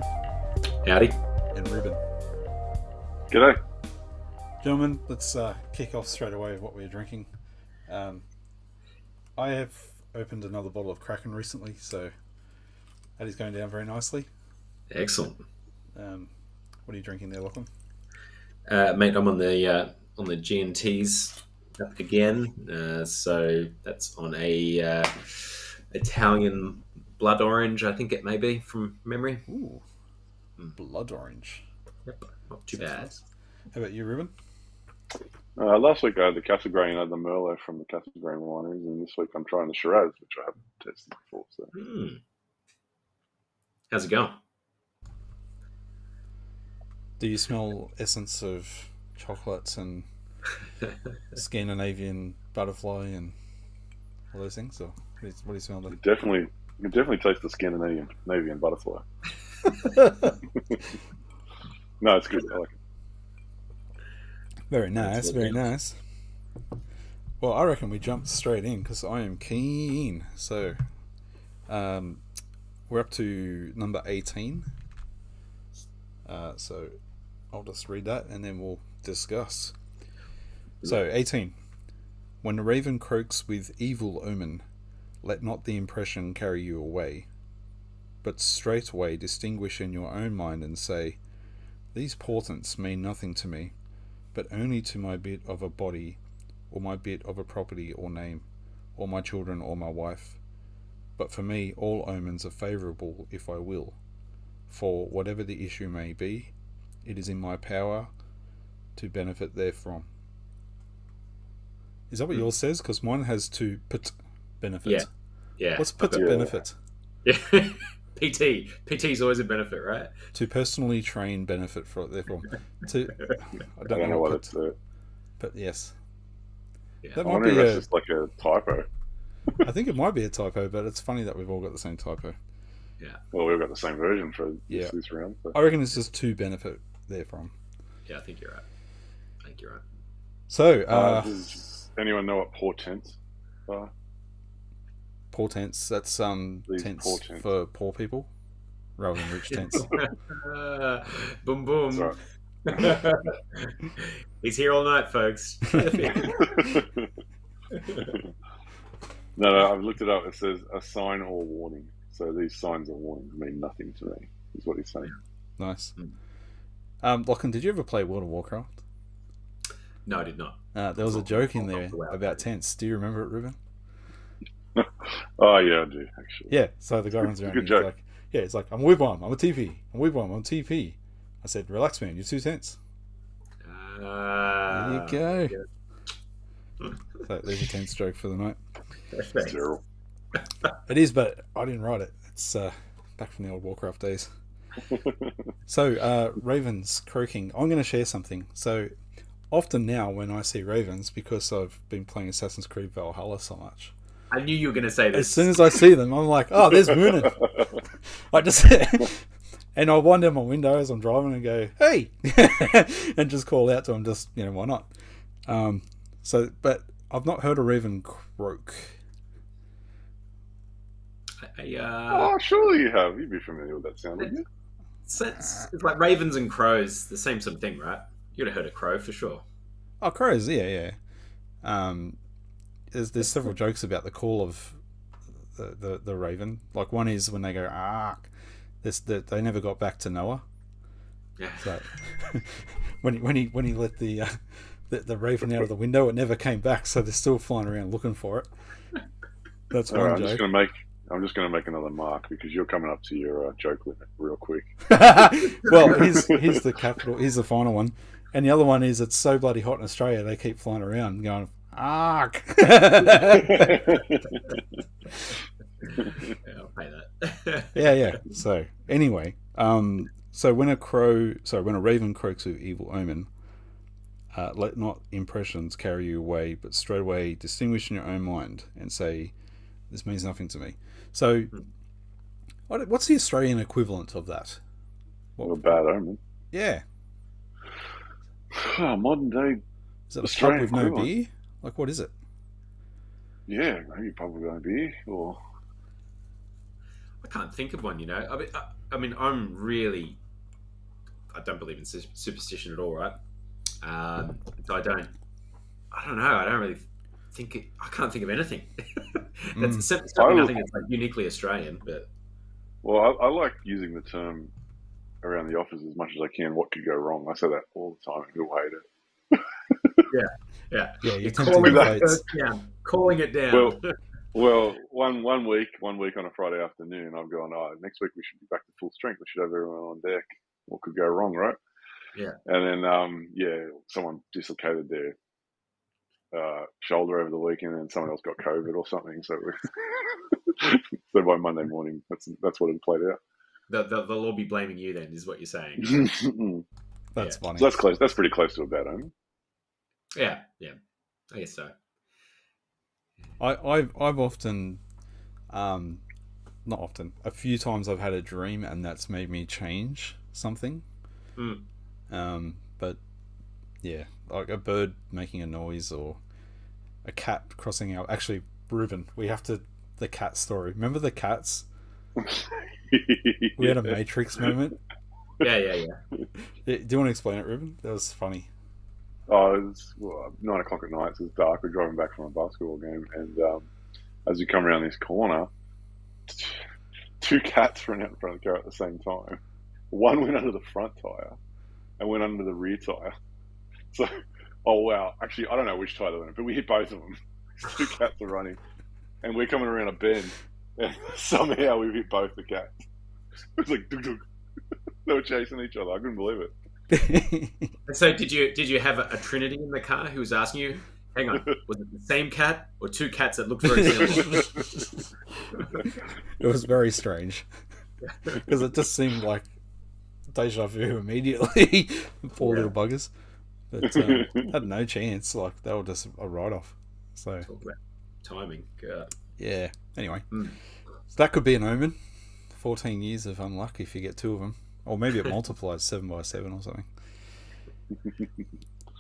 Alan. Howdy. And Ruben. G'day. Gentlemen, let's kick off straight away with what we're drinking. I have opened another bottle of Kraken recently, so that is going down very nicely. Excellent. What are you drinking there, Lachlan? Mate, I'm on the G&Ts again. So that's on a Italian blood orange, I think it may be, from memory. Ooh, blood orange. Yep, not too bad. Nice. How about you, Ruben? Last week I had the Castle Grey and I had the Merlot from the Castle Grey wineries, and this week I'm trying the Shiraz, which I haven't tested before. So. How's it going? Do you smell essence of chocolates and Scandinavian butterfly and all those things, or what do you smell like? You can definitely taste the Scandinavian butterfly. No, it's good. I like it. Very nice, very nice. Well, I reckon we jump straight in because I am keen. So, we're up to number 18. So, I'll just read that and then we'll discuss. So, 18. When the raven croaks with evil omen, let not the impression carry you away, but straightway distinguish in your own mind and say, these portents mean nothing to me, but only to my bit of a body, or my bit of a property or name, or my children or my wife. But for me all omens are favourable if I will, for whatever the issue may be, it is in my power to benefit therefrom. Is that what yours says? Because mine has to put benefit. Yeah. What's put benefit? Yeah. PT. PT is always a benefit, right? To personally train benefit for therefrom. I don't know what what it's. but yes. Yeah. That I might wonder if be that's just like a typo. I think it might be a typo, but it's funny that we've all got the same typo. Yeah. Well, we've got the same version for this round. So. I reckon it's just to benefit therefrom. Yeah, I think you're right. So, does anyone know what portents are? portents, that's tents portents. for poor people rather than rich tents. Boom, boom. Right. He's here all night, folks. No, I've looked it up. It says a sign or warning. So these signs or warnings mean nothing to me, is what he's saying. Nice. Lachlan, did you ever play World of Warcraft? No, I did not. There was a joke in there about tents. Do you remember it, Ruben? Oh, yeah, I do, actually. Yeah, so the guy runs around and he's like, it's like, I'm a Wigwam, I'm a TP. I'm a Wigwam, I'm a TP. I said, relax, man, you're 2 tents. There you go. So there's your tents joke for the night. It's terrible. It is, but I didn't write it. It's back from the old Warcraft days. So, ravens croaking. I'm going to share something. So, often now when I see ravens, because I've been playing Assassin's Creed Valhalla so much, I knew you were going to say this. as soon as I see them, I'm like, oh, there's Moonin. I just and I wind down my window as I'm driving and go, hey, and just call out to them. Just why not? But I've not heard a raven croak. Oh, surely you have. You'd be familiar with that sound, wouldn't you? It's like ravens and crows, the same sort of thing, right? You'd have heard a crow for sure. Oh, crows, yeah. There's several jokes about the call of the raven. Like one is when they go ark. They never got back to Noah. Yeah. So when he let the raven out of the window, it never came back. So they're still flying around looking for it. That's one joke. I'm just going to make another mark because you're coming up to your joke limit real quick. Well, here's the capital. Here's the final one, and the other one is it's so bloody hot in Australia they keep flying around going ark. Yeah, I'll pay that. yeah. So anyway, so when a raven croaks with evil omen, let not impressions carry you away, but straightway distinguish in your own mind and say, this means nothing to me. So, what's the Australian equivalent of that? What a bad omen. Yeah. Modern day. Is it a pub with no beer? Like, what is it? Yeah, maybe pub with no beer, or I can't think of one. I don't believe in superstition at all, right? So I don't know. I don't really think it. I can't think of anything. That's certainly nothing that's like uniquely Australian. But I like using the term around the office as much as I can. What could go wrong? I say that all the time. People hate it. yeah. You're calling it down. Well, one week on a Friday afternoon, I've gone, next week we should be back to full strength. We should have everyone on deck. What could go wrong, right? Yeah. And then, someone dislocated their shoulder over the weekend, and someone else got COVID or something. So, so by Monday morning, that's what it played out. They'll all be blaming you then, is what you're saying. That's funny. So that's close. That's pretty close to a bad omen. Yeah. I guess so. I've often, not often, a few times I've had a dream and that's made me change something. But yeah, like a bird making a noise or a cat crossing out. Actually, Ruben, the cat story. Remember the cats? We had a Matrix moment. Yeah. Do you want to explain it, Ruben? That was funny. Oh, it was 9 o'clock at night, so it's dark. We're driving back from a basketball game, and as we come around this corner, two cats ran out in front of the car at the same time. One went under the front tyre and went under the rear tyre. So, oh wow, actually, I don't know which tyre they went in, but we hit both of them. Two cats are running, and we're coming around a bend, and somehow we hit both the cats. It was like, dug, dug. They were chasing each other. I couldn't believe it. So did you have a trinity in the car who was asking you, hang on, was it the same cat or two cats that looked very similar? It was very strange because it just seemed like deja vu immediately. Poor little buggers, but had no chance. Like they were just a write-off. So talk about timing. Yeah. Anyway, so that could be an omen. 14 years of unluck if you get two of them. Or maybe it multiplies 7 by 7 or something.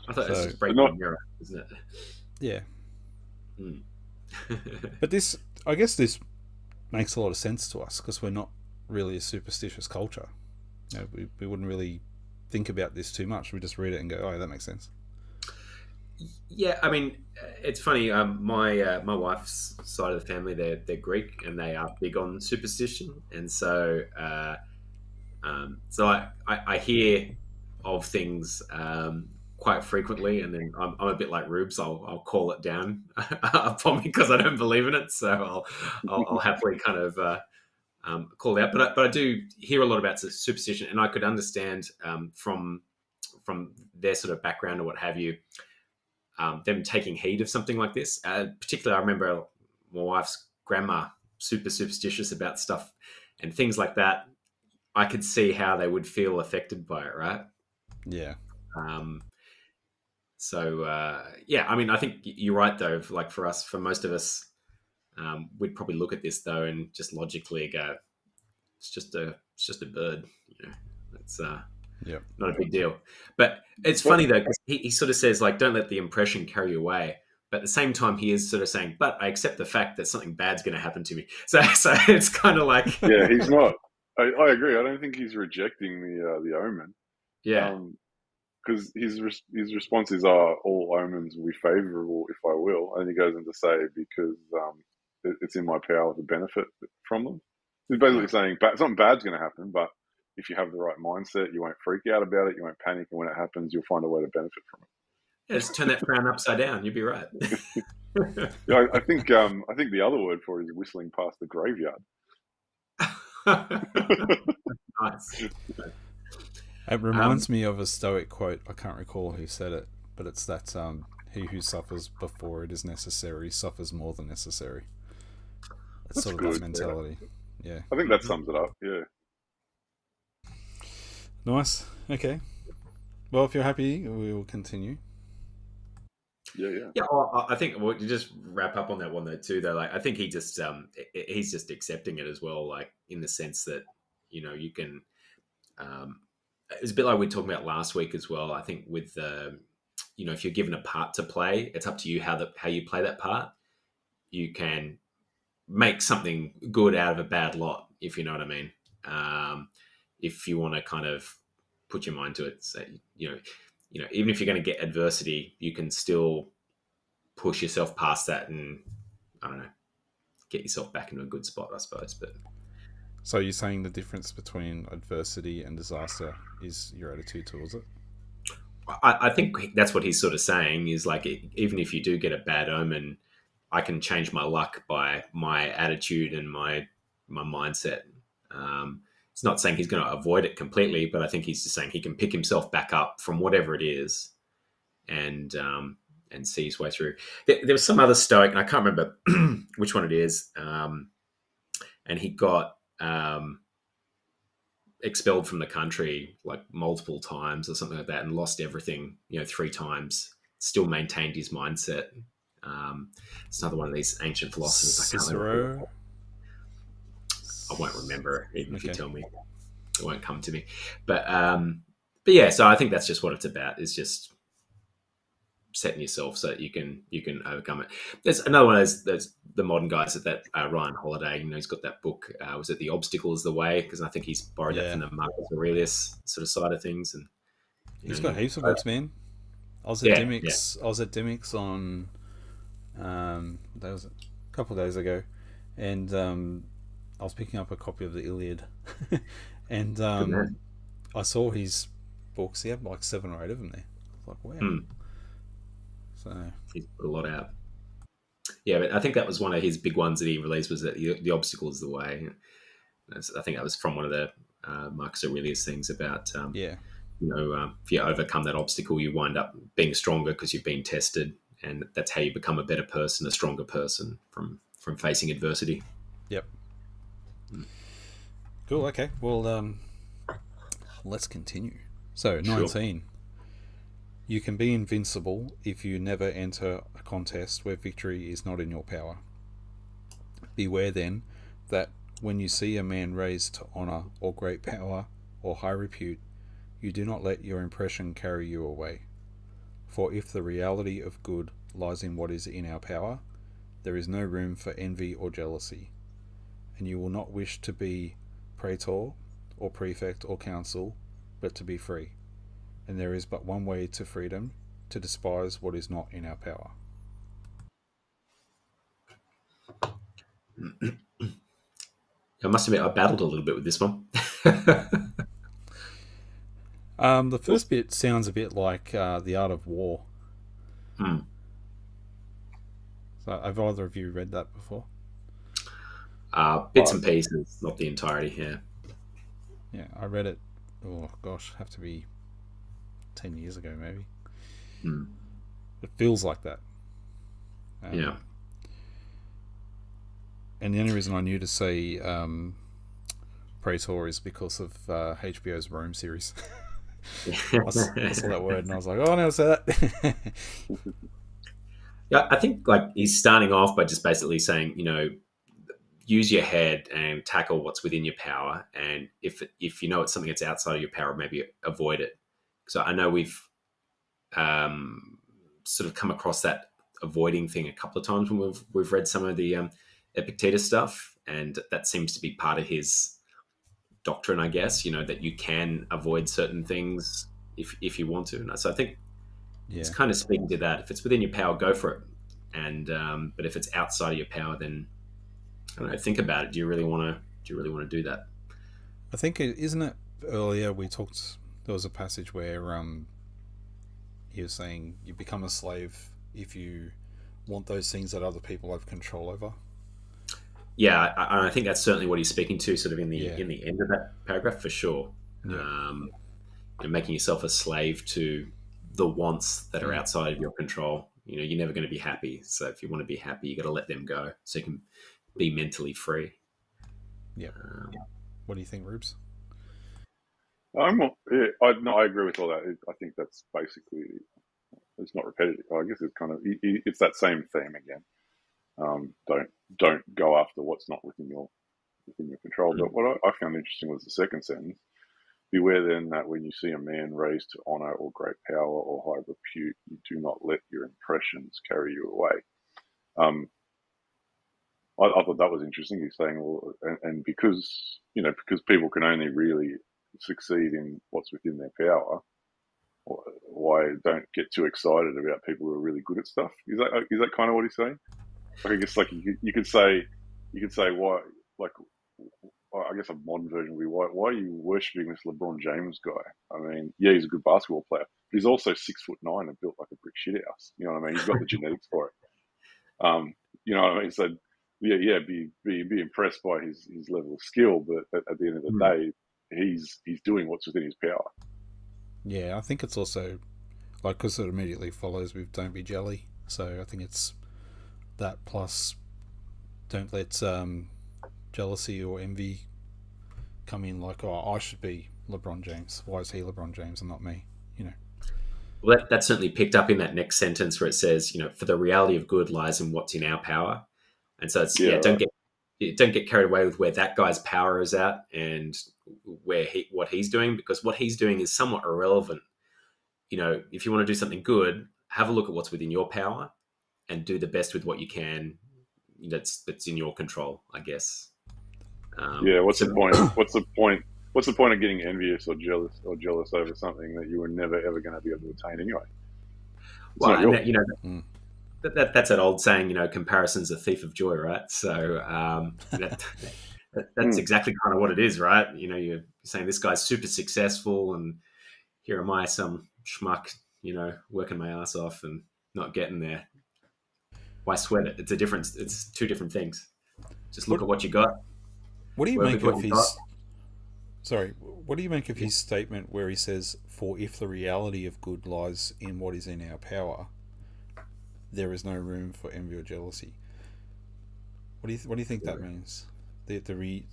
I thought it was just breaking the mirror, isn't it? Yeah. But I guess this makes a lot of sense to us because we're not really a superstitious culture. You know, we wouldn't really think about this too much. We just read it and go, oh, that makes sense. Yeah, I mean, it's funny. My wife's side of the family, they're Greek and they are big on superstition, and so I hear of things quite frequently, and then I'm a bit like Rubes. I'll call it down upon me because I don't believe in it. So I'll happily kind of call it out. But I do hear a lot about superstition, and I could understand from their sort of background or what have you, them taking heed of something like this. Particularly, I remember my wife's grandma super superstitious about stuff and things like that. I could see how they would feel affected by it, right? Yeah. I mean, I think you're right though. Like for most of us, we'd probably look at this though and just logically go, "It's just a bird," you know. It's not a big deal. But it's funny though because he sort of says like, "Don't let the impression carry you away." But at the same time, he is sort of saying, "But I accept the fact that something bad's going to happen to me." So it's kind of like, he's not. I agree. I don't think he's rejecting the omen. Yeah. Because his responses are all omens will be favourable if I will, and he goes on to say because it's in my power to benefit from them. He's basically saying something bad's going to happen, but if you have the right mindset, you won't freak out about it, you won't panic, and when it happens, you'll find a way to benefit from it. Yeah, just turn that frown upside down. You'll be right. I think the other word for it is whistling past the graveyard. Nice. It reminds me of a Stoic quote. I can't recall who said it, but it's that he who suffers before it is necessary suffers more than necessary. It's sort of that mentality. Yeah. I think that sums it up. Yeah. Nice. Okay. Well, if you're happy, we will continue. Yeah. Well, I think we'll just wrap up on that one though too. Though, like I think he just he's just accepting it as well, like in the sense that you can. It's a bit like we were talking about last week as well. I think with if you're given a part to play, it's up to you how you play that part. You can make something good out of a bad lot. if you know what I mean. If you want to kind of put your mind to it, say, even if you're going to get adversity, you can still push yourself past that and, I don't know, get yourself back into a good spot, I suppose. But so you're saying the difference between adversity and disaster is your attitude towards it? I think that's what he's sort of saying, is like, even if you do get a bad omen, I can change my luck by my attitude and my mindset. It's not saying he's going to avoid it completely, but I think he's just saying he can pick himself back up from whatever it is and see his way through. There was some other Stoic, and I can't remember which one it is, and he got expelled from the country like multiple times or something like that, and lost everything, 3 times, still maintained his mindset. It's another one of these ancient philosophers. Cicero? I won't remember, even if you tell me. It won't come to me. But yeah, so I think that's just what it's about, is just setting yourself so that you can overcome it. There's another one of those the modern guys that Ryan Holiday, he's got that book, was it The Obstacle is the Way? Because I think he's borrowed that from the Marcus Aurelius sort of side of things. And he's got heaps of books, man. I was at Dimick's on that was a couple of days ago, and I was picking up a copy of the Iliad, and I saw his books. He had like 7 or 8 of them there. I was like, wow. So he's put a lot out. Yeah, but I think that was one of his big ones that he released, was that the obstacle is the way. I think that was from one of the Marcus Aurelius things about if you overcome that obstacle, you wind up being stronger because you've been tested, and that's how you become a better person, a stronger person from facing adversity. Yep. Cool. Okay. Well, let's continue. So 19. Sure. You can be invincible if you never enter a contest where victory is not in your power. Beware then that when you see a man raised to honour or great power or high repute, you do not let your impression carry you away. For if the reality of good lies in what is in our power, there is no room for envy or jealousy, and you will not wish to be praetor or prefect or consul, but to be free. And there is but one way to freedom, to despise what is not in our power. I must admit, I battled a little bit with this one. The first bit sounds a bit like The Art of War. So have either of you read that before? Bits and pieces, not the entirety. Yeah, I read it. Oh gosh, have to be 10 years ago maybe. It feels like that. Yeah. And the only reason I knew to say praetor is because of HBO's Rome series. I saw that word and I was like, oh, I never say that. Yeah, I think like he's starting off by just basically saying, use your head and tackle what's within your power. And if you know it's something that's outside of your power, maybe avoid it. So I know we've sort of come across that avoiding thing a couple of times when we've read some of the Epictetus stuff, and that seems to be part of his doctrine, I guess. That you can avoid certain things if you want to. And so I think it's kind of speaking to that. If it's within your power, go for it. And but if it's outside of your power, then I don't know. Think about it. Do you really want to do that? I think isn't it earlier we talked. There was a passage where he was saying you become a slave if you want those things that other people have control over. Yeah, I think that's certainly what he's speaking to, sort of in the end of that paragraph, for sure. Yeah. Making yourself a slave to the wants that are outside of your control. You're never going to be happy. So if you want to be happy, you got to let them go so you can be mentally free. Yeah. What do you think, Rubes? I agree with all that. I think that's basically, it's not repetitive. I guess it's kind of, it's that same theme again. Don't go after what's not within your control. But what I found interesting was the second sentence. Beware then that when you see a man raised to honour or great power or high repute, you do not let your impressions carry you away. I thought that was interesting. He's saying, well, and because because people can only really succeed in what's within their power, why don't get too excited about people who are really good at stuff? Is that kind of what he's saying? Like, I guess like you could say why, like, I guess a modern version would be why are you worshipping this LeBron James guy? I mean, yeah, he's a good basketball player, but he's also 6'9" and built like a brick shithouse. You know what I mean? He's got the genetics for it. You know what I mean? So yeah, be impressed by his level of skill, but at the end of the day, he's doing what's within his power. Yeah, I think it's also like because it immediately follows with "Don't be jelly," so I think it's that plus don't let jealousy or envy come in. Like, oh, I should be LeBron James. Why is he LeBron James and not me? You know. Well, that's certainly picked up in that next sentence where it says, for the reality of good lies in what's in our power. And so it's don't get carried away with where that guy's power is at and what he's doing, because what he's doing is somewhat irrelevant. If you want to do something good, have a look at what's within your power and do the best with what you can. That's in your control, I guess. What's the point? What's the point? What's the point of getting envious or jealous over something that you were never ever going to be able to attain anyway? That's that old saying, comparison's a thief of joy, right? So that's exactly kind of what it is, right? You're saying this guy's super successful and here am I, some schmuck, working my ass off and not getting there. Why sweat it? It's two different things. Just look at what you got. What do you make of his... Sorry, what do you make of his statement where he says, "For if the reality of good lies in what is in our power, there is no room for envy or jealousy"? What do you think that means? The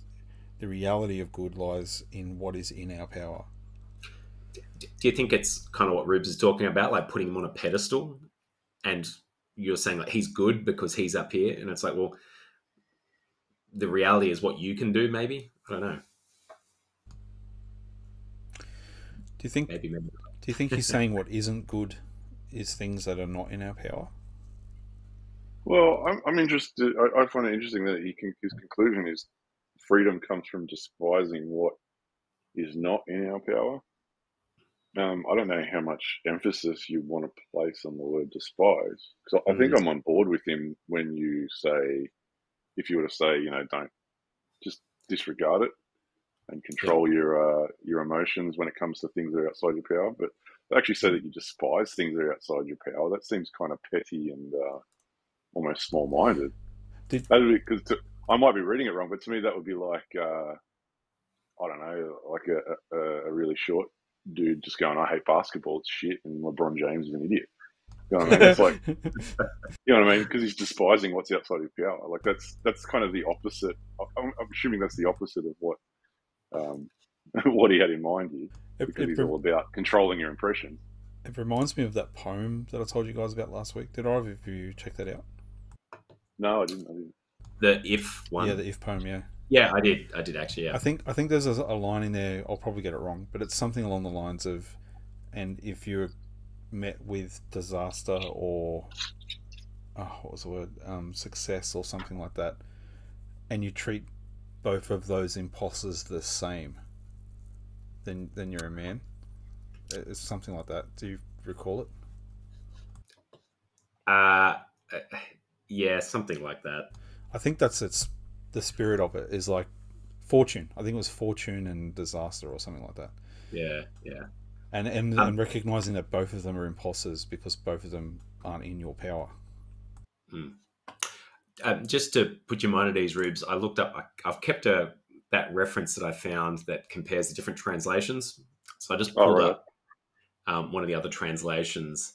reality of good lies in what is in our power. Do you think it's kind of what Rubes is talking about, like putting him on a pedestal, and you're saying like he's good because he's up here, and it's like, well, the reality is what you can do. Maybe, I don't know. Do you think? Maybe. Do you think he's saying what isn't good is things that are not in our power? Well, I'm interested. I find it interesting that his conclusion is freedom comes from despising what is not in our power. I don't know how much emphasis you want to place on the word despise, because I think I'm on board with him when you say, if you were to say, don't just disregard it and control your emotions when it comes to things that are outside your power. But to actually say that you despise things that are outside your power, that seems kind of petty and almost small-minded. Because I might be reading it wrong, but to me that would be like, I don't know, like a really short dude just going, "I hate basketball, it's shit," and LeBron James is an idiot. You know what I mean? It's like, you know what I mean? Because he's despising what's outside his power. Like that's kind of the opposite. I'm assuming that's the opposite of what what he had in mind here, because he's all about controlling your impressions. It reminds me of that poem that I told you guys about last week. Did either of you check that out? No, I didn't. The If one? Yeah, the If poem, yeah. Yeah, I did actually, yeah. I think there's a line in there, I'll probably get it wrong, but it's something along the lines of, and if you're met with disaster or, what was the word, success or something like that, and you treat both of those imposters the same, then you're a man. It's something like that. Do you recall it? Yeah, something like that. I think that's the spirit of it is like fortune. I think it was fortune and disaster or something like that. Yeah. And recognizing that both of them are imposters because both of them aren't in your power. Just to put your mind at ease, Rubes, I looked up. I've kept that reference that I found that compares the different translations. So I just pulled up one of the other translations,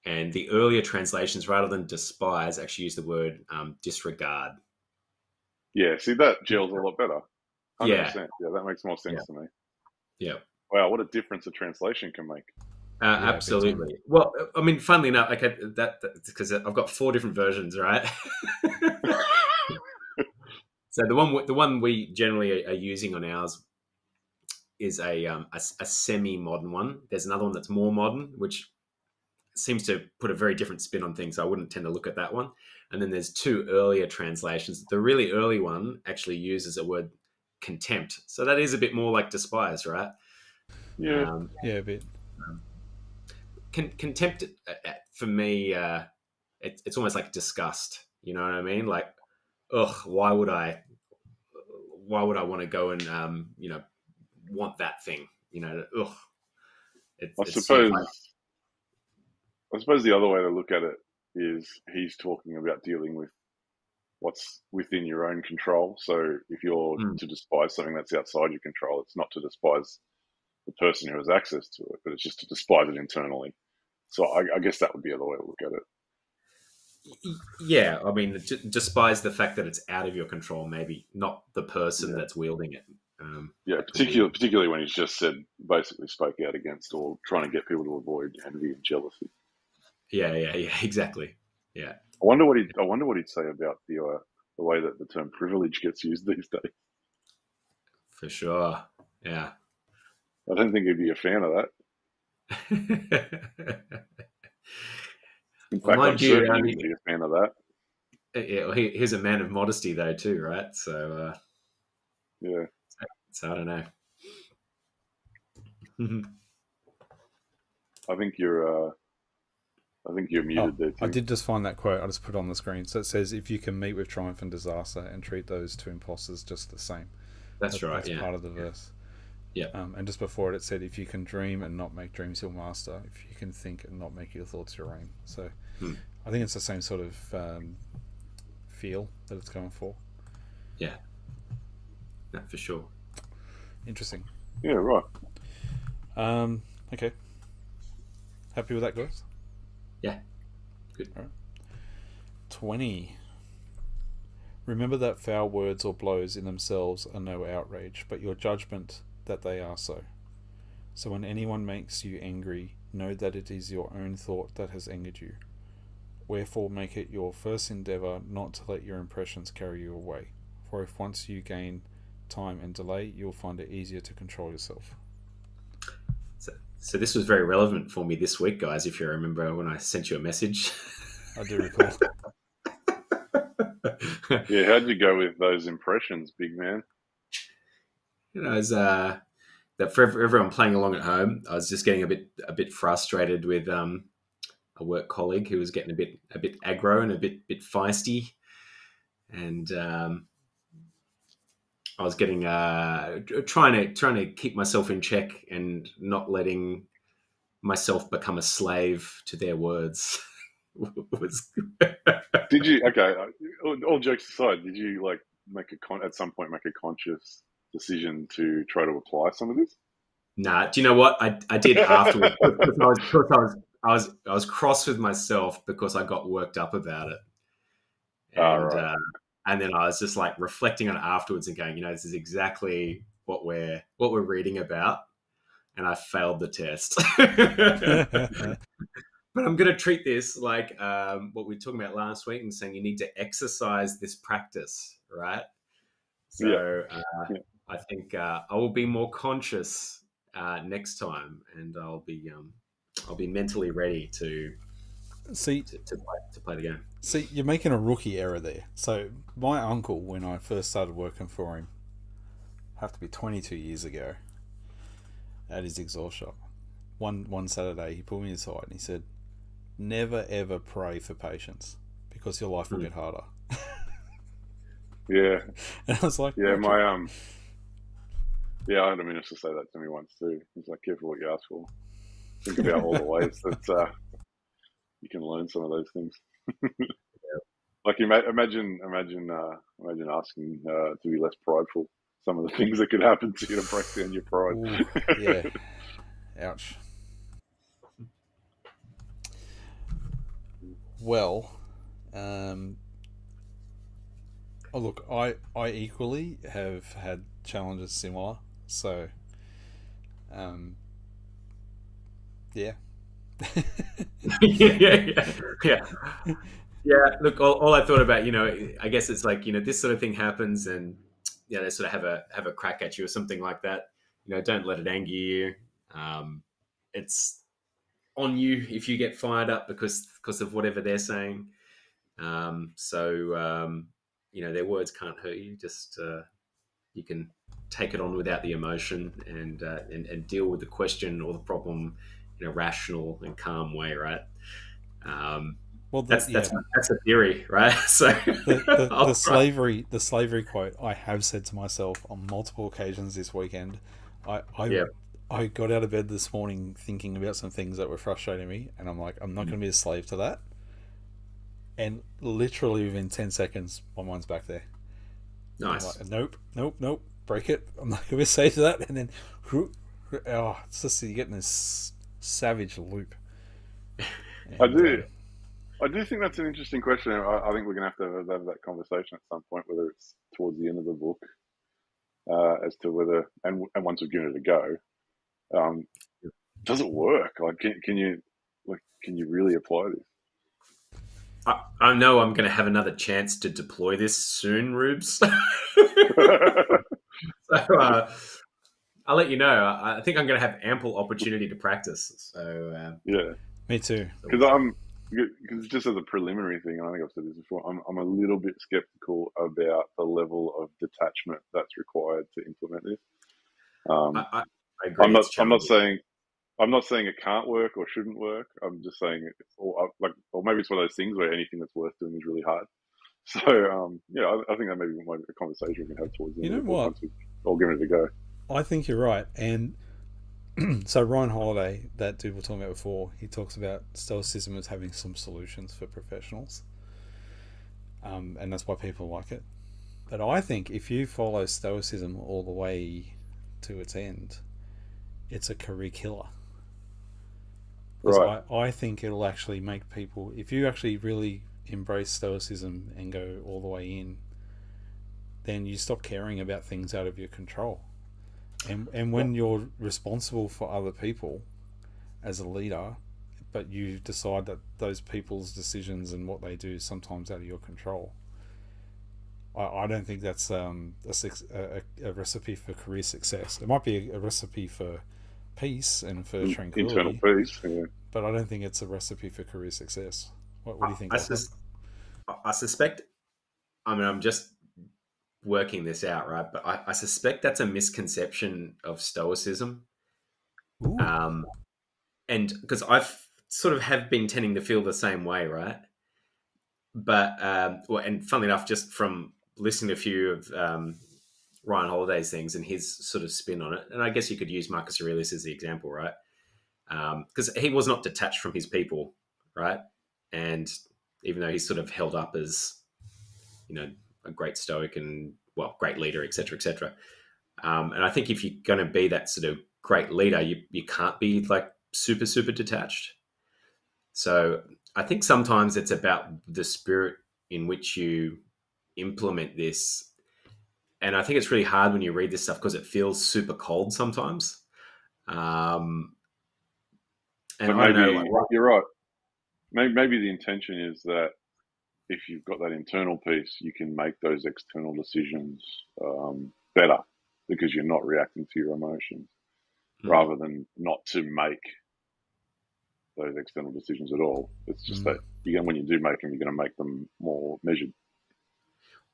and the earlier translations, rather than despise, actually use the word disregard. Yeah, see, that gels a lot better. 100%. Yeah, that makes more sense to me. Yeah. Wow, what a difference a translation can make. Absolutely. Well, I mean, funnily enough, okay, that's because I've got 4 different versions, right? So the one we generally are using on ours is a semi-modern one. There's another one that's more modern, which seems to put a very different spin on things. So I wouldn't tend to look at that one. And then there's two earlier translations. The really early one actually uses a word contempt. So that is a bit more like despise, right? Yeah. Yeah, a bit. Contempt for me, it's almost like disgust. You know what I mean? Like, ugh, why would I want to go and want that thing? Ugh. I suppose the other way to look at it is he's talking about dealing with what's within your own control. So if you're to despise something that's outside your control, it's not to despise the person who has access to it, but it's just to despise it internally. So I guess that would be the other way to look at it. Yeah, I mean, despise the fact that it's out of your control, maybe not the person that's wielding it. Particularly when he's just basically spoke out against or trying to get people to avoid envy and jealousy. Yeah, exactly. Yeah. I wonder what he'd say about the way that the term privilege gets used these days. For sure. Yeah. I don't think he'd be a fan of that. In fact, I'm certain he'd be a fan of that. Yeah, well, he's a man of modesty, though, too, right? So, yeah. So I don't know. I think you're muted there too. I did just find that quote. I just put it on the screen. So it says, "If you can meet with triumph and disaster and treat those two impostors just the same." That's right. That's part of the verse. Yeah. And just before it said, "If you can dream and not make dreams your master, if you can think and not make your thoughts your aim." So I think it's the same sort of feel that it's going for. Yeah. No, for sure. Interesting. Yeah, right. Okay. Happy with that, guys? Yeah. Good. All right. 20. Remember that foul words or blows in themselves are no outrage, but your judgment that they are so. So when anyone makes you angry, know that it is your own thought that has angered you. Wherefore make it your first endeavour not to let your impressions carry you away. For if once you gain time and delay, you'll find it easier to control yourself. So this was very relevant for me this week, guys, if you remember when I sent you a message. I do recall. Yeah, how'd you go with those impressions, big man? As that for everyone playing along at home, I was just getting a bit frustrated with a work colleague who was getting a bit aggro and a bit feisty, and I was getting trying to keep myself in check and not letting myself become a slave to their words. Did you? Okay, all jokes aside, did you at some point make a conscious decision to try to apply some of this? Nah, do you know what I did afterwards? I was cross with myself because I got worked up about it, and right. And then I was just like reflecting on it afterwards and going, this is exactly what we're reading about, and I failed the test. But I'm going to treat this like what we were talking about last week and saying you need to exercise this practice, right? So I think I will be more conscious next time, and I'll be mentally ready to play the game. See, you're making a rookie error there. So my uncle, when I first started working for him, have to be 22 years ago, at his exhaust shop, one Saturday he pulled me aside and he said, "Never ever pray for patience because your life will get harder." Yeah. And I was like, yeah, I had a minister say that to me once too. He's like, careful what you ask for. Think about all the ways that you can learn some of those things. Like imagine asking to be less prideful. Some of the things that could happen to you to break down your pride. Ooh, yeah. Ouch. Well, look, I equally have had challenges similar. So, yeah. Yeah. Look, all I thought about, I guess it's like, this sort of thing happens, and they sort of have a crack at you or something like that. Don't let it anger you. It's on you if you get fired up because of whatever they're saying. Their words can't hurt you. Just you can take it on without the emotion and deal with the question or the problem in a rational and calm way, right? That's a theory, right? So the slavery quote I have said to myself on multiple occasions this weekend. I got out of bed this morning thinking about some things that were frustrating me, and I'm like, I'm not going to be a slave to that. And literally within 10 seconds, my mind's back there. Nice. I'm like, nope, break it. I'm not going to be a slave to that. And then, it's just you get in this savage loop. And, I do think that's an interesting question. I think we're going to have that conversation at some point, whether it's towards the end of the book, as to whether, and once we've given it a go, does it work? Like, can you really apply this? I know I'm going to have another chance to deploy this soon, Rubes. So I'll let you know. I think I'm going to have ample opportunity to practice. So yeah, me too. Because just as a preliminary thing, and I think I've said this before, I'm a little bit skeptical about the level of detachment that's required to implement this. I agree. I'm not saying it can't work or shouldn't work. I'm just saying or maybe it's one of those things where anything that's worth doing is really hard. So I think that may be a conversation we can have towards the end. Once we've all given it a go. I think you're right, and so Ryan Holiday, that dude we were talking about before, he talks about Stoicism as having some solutions for professionals, and that's why people like it. But I think if you follow Stoicism all the way to its end, it's a career killer. Right. I think it'll actually make people, if you actually really embrace Stoicism and go all the way in, then you stop caring about things out of your control. And when you're responsible for other people as a leader, but you decide that those people's decisions and what they do is sometimes out of your control, I don't think that's a recipe for career success. It might be a recipe for peace and for tranquility, internal peace, yeah. But I don't think it's a recipe for career success. What do you think? I suspect. I mean, I'm just working this out, right? But I suspect that's a misconception of Stoicism. And because I've sort of have been tending to feel the same way, right? But and funnily enough, just from listening to a few of Ryan Holiday's things and his sort of spin on it, and I guess you could use Marcus Aurelius as the example, right? Because he was not detached from his people, right? And even though he's sort of held up as, a great Stoic and great leader, etc., etc. And I think if you're going to be that sort of great leader, you can't be like super, super detached. So I think sometimes it's about the spirit in which you implement this. And I think it's really hard when you read this stuff because it feels super cold sometimes. And so maybe you're right. Maybe the intention is that if you've got that internal piece, you can make those external decisions better because you're not reacting to your emotions, rather than not to make those external decisions at all. It's just that when you do make them, you're going to make them more measured.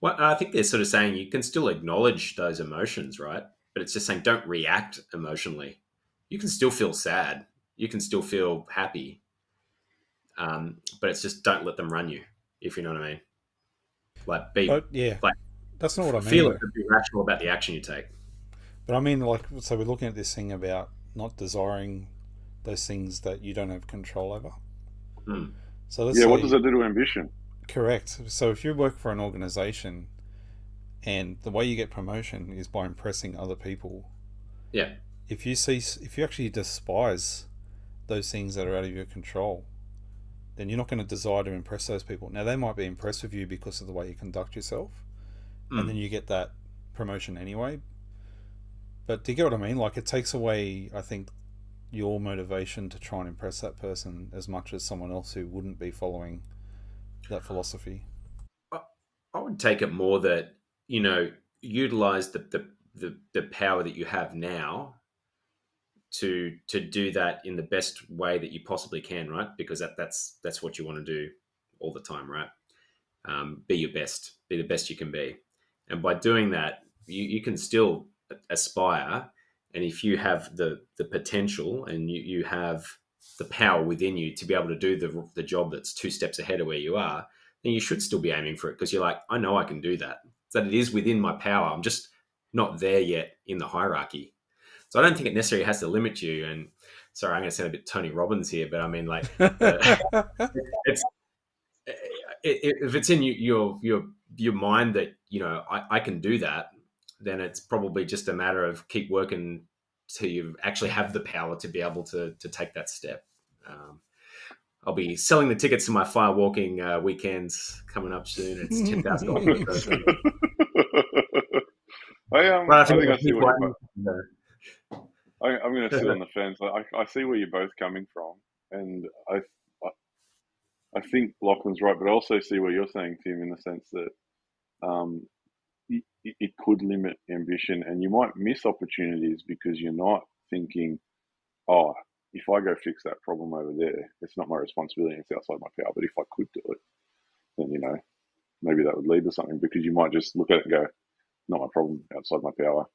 Well, I think they're sort of saying you can still acknowledge those emotions, right? But it's just saying don't react emotionally. You can still feel sad. You can still feel happy. But it's just don't let them run you, if you know what I mean. That's not what I mean. Feel it to be rational about the action you take. But I mean, so we're looking at this thing about not desiring those things that you don't have control over. So let's say, what does that do to ambition? Correct. So if you work for an organization and the way you get promotion is by impressing other people, if you actually despise those things that are out of your control, then you're not going to desire to impress those people. Now, they might be impressed with you because of the way you conduct yourself, and then you get that promotion anyway. But do you get what I mean? Like, it takes away, I think, your motivation to try and impress that person as much as someone else who wouldn't be following that philosophy. I would take it more that, utilize the power that you have now to do that in the best way that you possibly can, right? Because that's what you want to do all the time, right? Be your best, be the best you can be, and by doing that, you can still aspire. And if you have the potential and you have the power within you to be able to do the job that's 2 steps ahead of where you are, then you should still be aiming for it, because you're like, I know I can do that. That it is within my power. I'm just not there yet in the hierarchy. So I don't think it necessarily has to limit you. And sorry, I'm going to sound a bit Tony Robbins here, but I mean, like, it's if it's in your mind that, you know, I can do that, then it's probably just a matter of keep working till you actually have the power to be able to take that step. I'll be selling the tickets to my fire walking weekends coming up soon. It's $10,000 per person. I think I see what I'm going to sit on the fence. I see where you're both coming from, and I think Lachlan's right, but I also see what you're saying, Tim, in the sense that it could limit ambition, and you might miss opportunities because you're not thinking, oh, if I go fix that problem over there, it's not my responsibility, it's outside my power. But if I could do it, then, you know, maybe that would lead to something, because you might just look at it and go, not my problem, outside my power.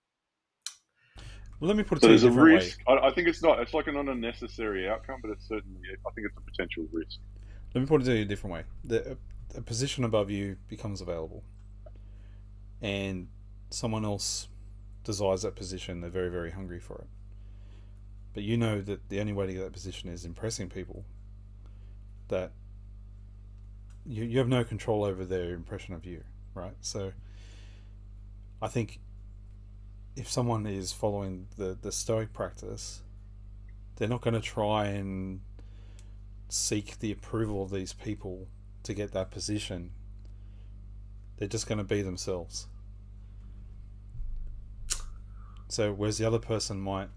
Well, let me put it so to there's a a different risk. way. I think it's not. It's like an unnecessary outcome, but it's certainly. I think it's a potential risk. Let me put it to a different way. A position above you becomes available, and someone else desires that position. They're very, very hungry for it. But you know that the only way to get that position is impressing people. That you have no control over their impression of you, right? So I think if someone is following the Stoic practice, they're not going to try and seek the approval of these people to get that position. They're just going to be themselves. So whereas the other person might,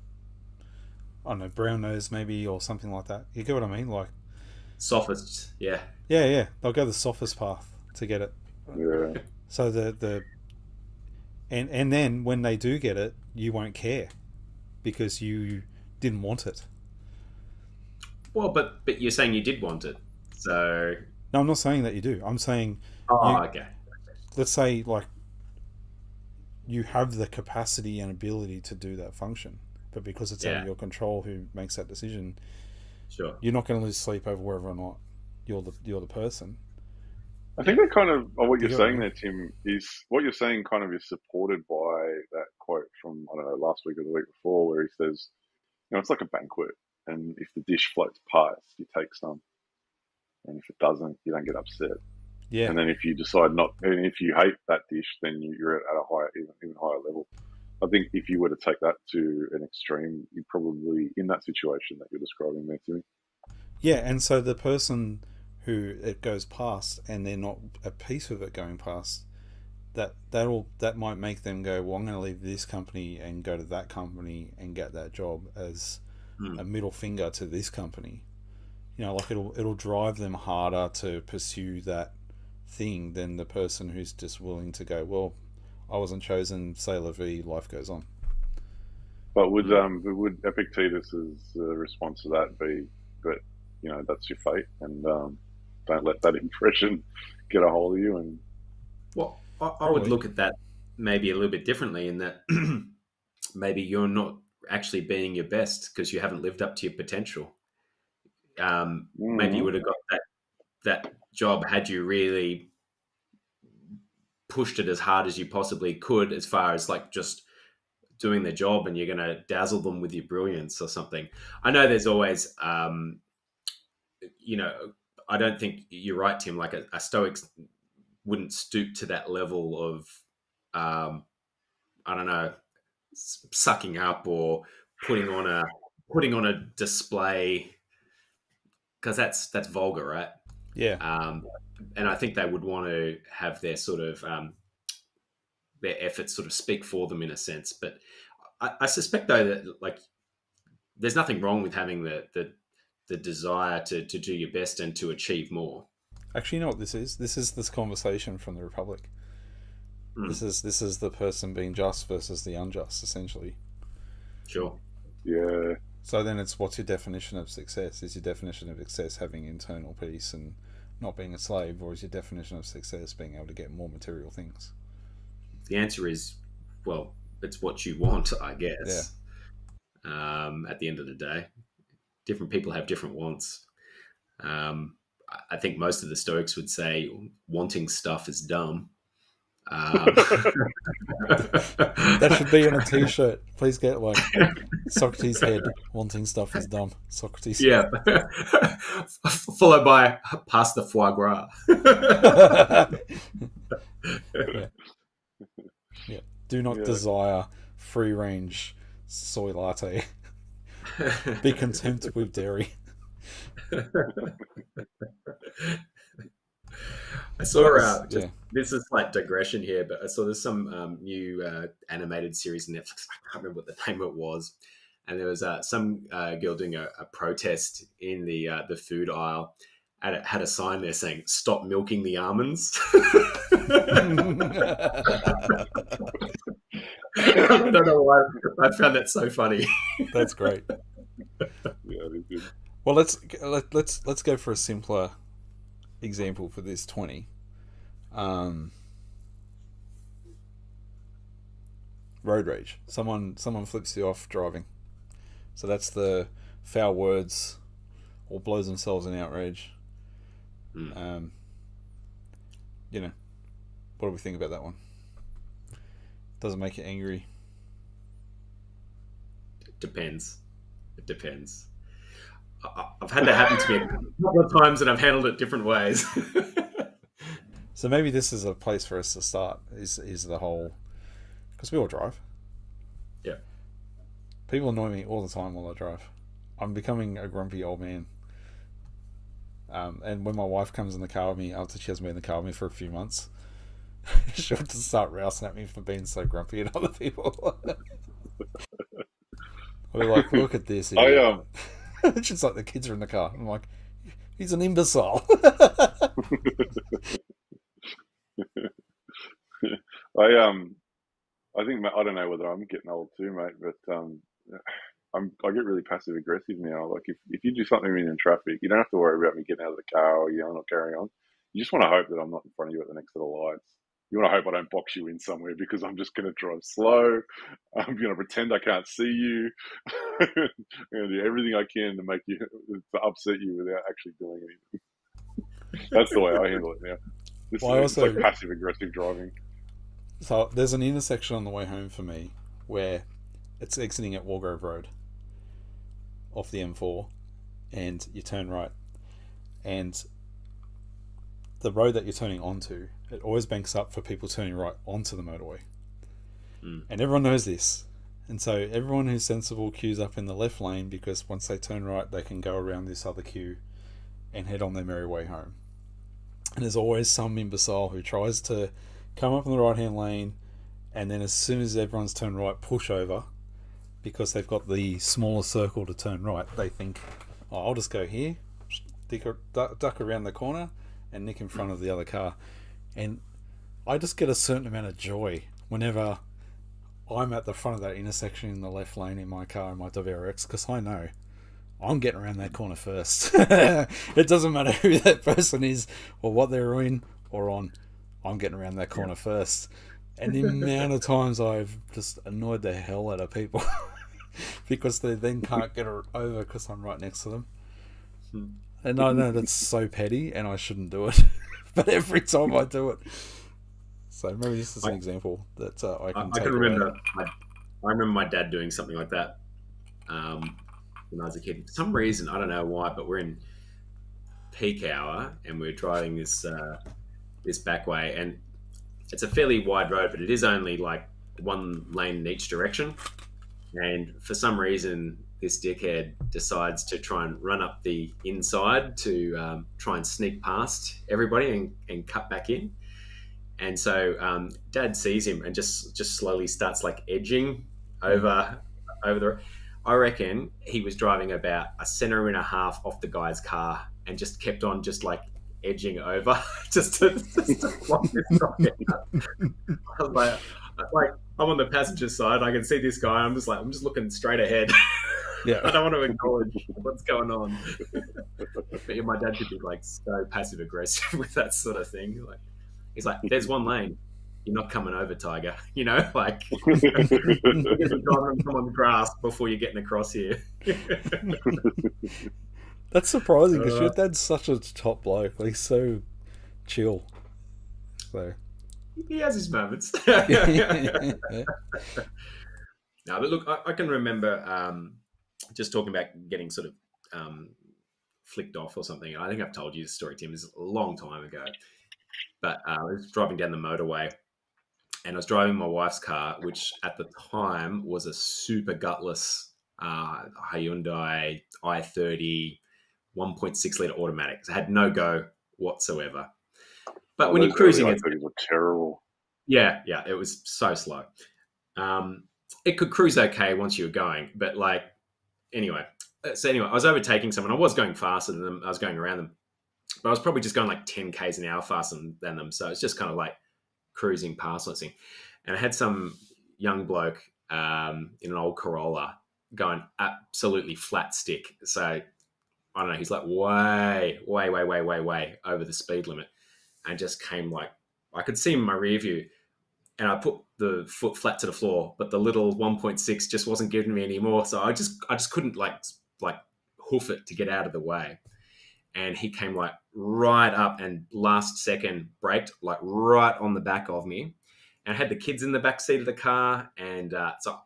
I don't know, brown nose maybe, or something like that. You get what I mean? Like sophists, yeah. Yeah. They'll go the sophist path to get it. Yeah. So and then when they do get it, you won't care because you didn't want it. Well, but you're saying you did want it, so. No, I'm not saying that you do. I'm saying. Okay. Let's say like you have the capacity and ability to do that function, but because it's out of your control, who makes that decision? Sure. You're not going to lose sleep over whether or not you're the person. I think that kind of what you're saying there, Tim, is what you're saying kind of is supported by that quote from, I don't know, last week or the week before, where he says, you know, it's like a banquet, and if the dish floats past, you take some, and if it doesn't, you don't get upset. Yeah. And then if you decide not, and if you hate that dish, then you're at a higher, even higher level. I think if you were to take that to an extreme, you're probably in that situation that you're describing there, Timmy. Yeah, and so the person who it goes past and they're not at peace with it going past, that might make them go, well, I'm going to leave this company and go to that company and get that job as a middle finger to this company. You know, like it'll drive them harder to pursue that thing than the person who's just willing to go, well, I wasn't chosen, say la vie, life goes on. But would Epictetus's response to that be that, you know, that's your fate, and don't let that impression get a hold of you? And well, I would look at that maybe a little bit differently, in that maybe you're not actually being your best because you haven't lived up to your potential. Maybe you would have got that job had you really pushed it as hard as you possibly could, as far as like just doing the job, and you're going to dazzle them with your brilliance or something. I know there's always, you know, I don't think you're right, Tim. Like a Stoic wouldn't stoop to that level of, I don't know, sucking up or putting on a display, because that's vulgar, right? Yeah. And I think they would want to have their sort of their efforts sort of speak for them in a sense. But I suspect though that like there's nothing wrong with having the desire to do your best and to achieve more. Actually, you know what this is? This is this conversation from the Republic. This is the person being just versus the unjust, essentially. Sure. Yeah. So then it's, what's your definition of success? Is your definition of success having internal peace and not being a slave, or is your definition of success being able to get more material things? The answer is, well, it's what you want, I guess. At the end of the day, different people have different wants. I think most of the Stoics would say wanting stuff is dumb. That should be on a t-shirt. Please get like Socrates' head, wanting stuff is dumb. Socrates. Yeah. Followed by pass the foie gras. Yeah. Yeah. Do not desire free range soy latte. Be content with dairy. I saw this is like digression here, but I saw there's some new animated series on Netflix. I can't remember what the name it was, and there was some girl doing a protest in the food aisle, and it had a sign there saying "Stop milking the almonds." I don't know why I found that so funny. That's great. Yeah, they did. Well, let's go for a simpler example for this 20. Road rage. Someone flips you off driving. So that's the foul words or blows themselves in outrage. You know, what do we think about that one? Does it make you angry? It depends. I've had that happen to me a couple of times, and I've handled it different ways. So maybe this is a place for us to start. Is the whole, because we all drive. Yeah. People annoy me all the time while I drive. I'm becoming a grumpy old man. And when my wife comes in the car with me, after she has me in the car with me for a few months, she'll just start rousing at me for being so grumpy at other people. We're like, look at this. It's just like the kids are in the car. I'm like, he's an imbecile. I think, I don't know whether I'm getting old too, mate, but I get really passive aggressive now. Like if you do something to me in traffic, you don't have to worry about me getting out of the car or yelling or carrying on. You just want to hope that I'm not in front of you at the next set of lights. You want to hope I don't box you in somewhere, because I'm just going to drive slow. I'm going to pretend I can't see you. I'm going to do everything I can to upset you without actually doing anything. That's the way I handle it now. It's like passive aggressive driving. So there's an intersection on the way home for me where it's exiting at Walgrove Road off the M4, and you turn right, and the road that you're turning onto, it always banks up for people turning right onto the motorway. And everyone knows this, and so everyone who's sensible queues up in the left lane, because once they turn right they can go around this other queue and head on their merry way home. And there's always some imbecile who tries to come up in the right hand lane, and then as soon as everyone's turned right, push over, because they've got the smaller circle to turn right. They think, oh, I'll just go here, duck around the corner and nick in front of the other car. And I just get a certain amount of joy whenever I'm at the front of that intersection in the left lane in my car, in my Davera X, because I know I'm getting around that corner first. It doesn't matter who that person is or what they're in or on. I'm getting around that corner first. And the amount of times I've just annoyed the hell out of people because they then can't get over because I'm right next to them. And I know that's so petty and I shouldn't do it. But every time I do it. So maybe this is an example that I can remember. I remember my dad doing something like that when I was a kid. For some reason, I don't know why, but we're in peak hour and we're driving this back way, and it's a fairly wide road, but it is only like one lane in each direction. And for some reason, this dickhead decides to try and run up the inside to try and sneak past everybody and cut back in. And so Dad sees him and just slowly starts like edging over the. I reckon he was driving about a centimetre and a half off the guy's car and just kept on just like edging over just to block this guy out. I was like, like I'm on the passenger side. I can see this guy. I'm just looking straight ahead. Yeah. I don't want to acknowledge what's going on. But yeah, my dad could be like so passive aggressive with that sort of thing. Like he's like, "There's one lane. You're not coming over, Tiger." You know, like you get the driver and come on the grass before you're getting across here. That's surprising because your dad's such a top bloke. Like, he's so chill. So he has his moments. No, but look, I can remember just talking about getting sort of flicked off or something. I think I've told you this story, Tim. This is a long time ago. But I was driving down the motorway, and I was driving my wife's car, which at the time was a super gutless Hyundai i30 1.6 litre automatic. So it had no go whatsoever. But when you're cruising, it was terrible. Yeah, it was so slow. It could cruise okay once you were going, but like anyway, I was overtaking someone. I was going faster than them. I was going around them, but I was probably just going like 10 k's an hour faster than them. So it's just kind of like cruising past something. And I had some young bloke in an old Corolla going absolutely flat stick. So I don't know. He's like way over the speed limit, and just came like I could see him in my rear view. And I put the foot flat to the floor, but the little 1.6 just wasn't giving me any more. So I just couldn't like hoof it to get out of the way. And he came like right up and last second braked like right on the back of me. And I had the kids in the back seat of the car. And so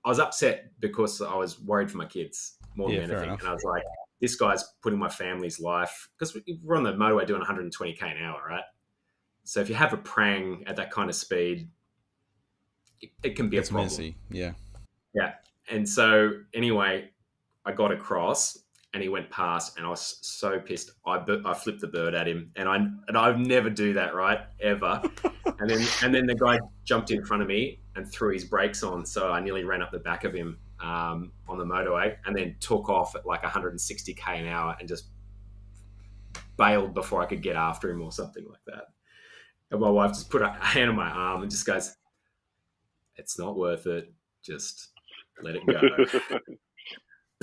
I was upset because I was worried for my kids more than anything. And I was like, this guy's putting my family's life, because we're on the motorway doing 120k an hour, right? So if you have a prang at that kind of speed, it can be a problem. Messy. Yeah. And so anyway, I got across and he went past, and I was so pissed. I flipped the bird at him, and I never do that, right? Ever. and then the guy jumped in front of me and threw his brakes on, so I nearly ran up the back of him on the motorway, and then took off at like 160k an hour and just bailed before I could get after him or something like that. And my wife just put a hand on my arm and just goes, "It's not worth it. Just let it go."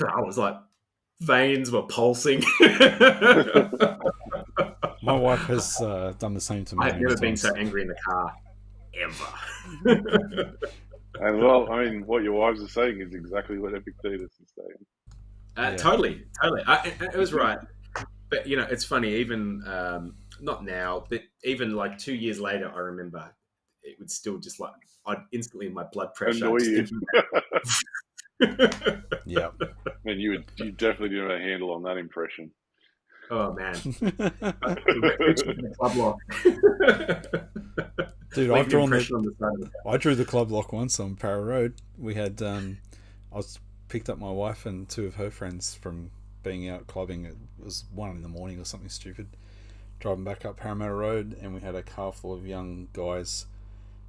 I was like, veins were pulsing. My wife has done the same to me. I've never been so angry in the car, ever. And well, I mean, what your wives are saying is exactly what Epictetus is saying. Totally. It was right. But, you know, it's funny, even... not now, but even like 2 years later, I remember it would still just like I'd instantly my blood pressure annoy you. Yeah, and you definitely didn't have a handle on that impression. Oh man, club lock. Dude, I drew the club lock once on Para Road. We had picked up my wife and two of her friends from being out clubbing. It was 1 a.m. or something stupid. Driving back up Parramatta Road, and we had a car full of young guys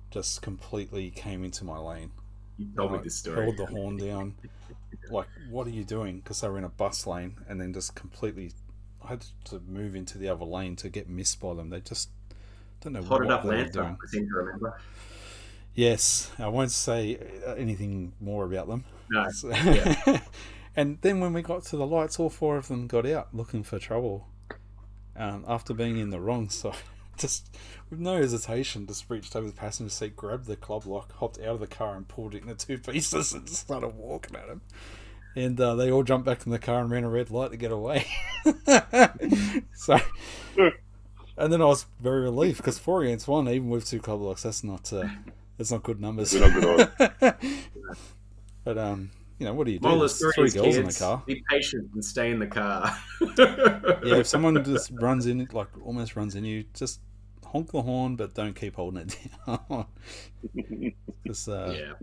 just completely came into my lane. You told me this story. Held the horn down. Like, what are you doing? Because they were in a bus lane, and then just completely... I had to move into the other lane to get missed by them. They just don't know what they were doing. I seem to remember. Yes, I won't say anything more about them. No. So, yeah. And then when we got to the lights, all 4 of them got out looking for trouble. After being in the wrong side, just with no hesitation, just reached over the passenger seat, grabbed the club lock, hopped out of the car, and pulled it into 2 pieces and started walking at him. And they all jumped back in the car and ran a red light to get away. So, and then I was very relieved because 4 against 1, even with 2 club locks, that's not good numbers. But you know, what do you do? There's 3 girls kids, in the car. Be patient and stay in the car. Yeah, if someone just runs in, like almost runs in you, just honk the horn, but don't keep holding it down. Because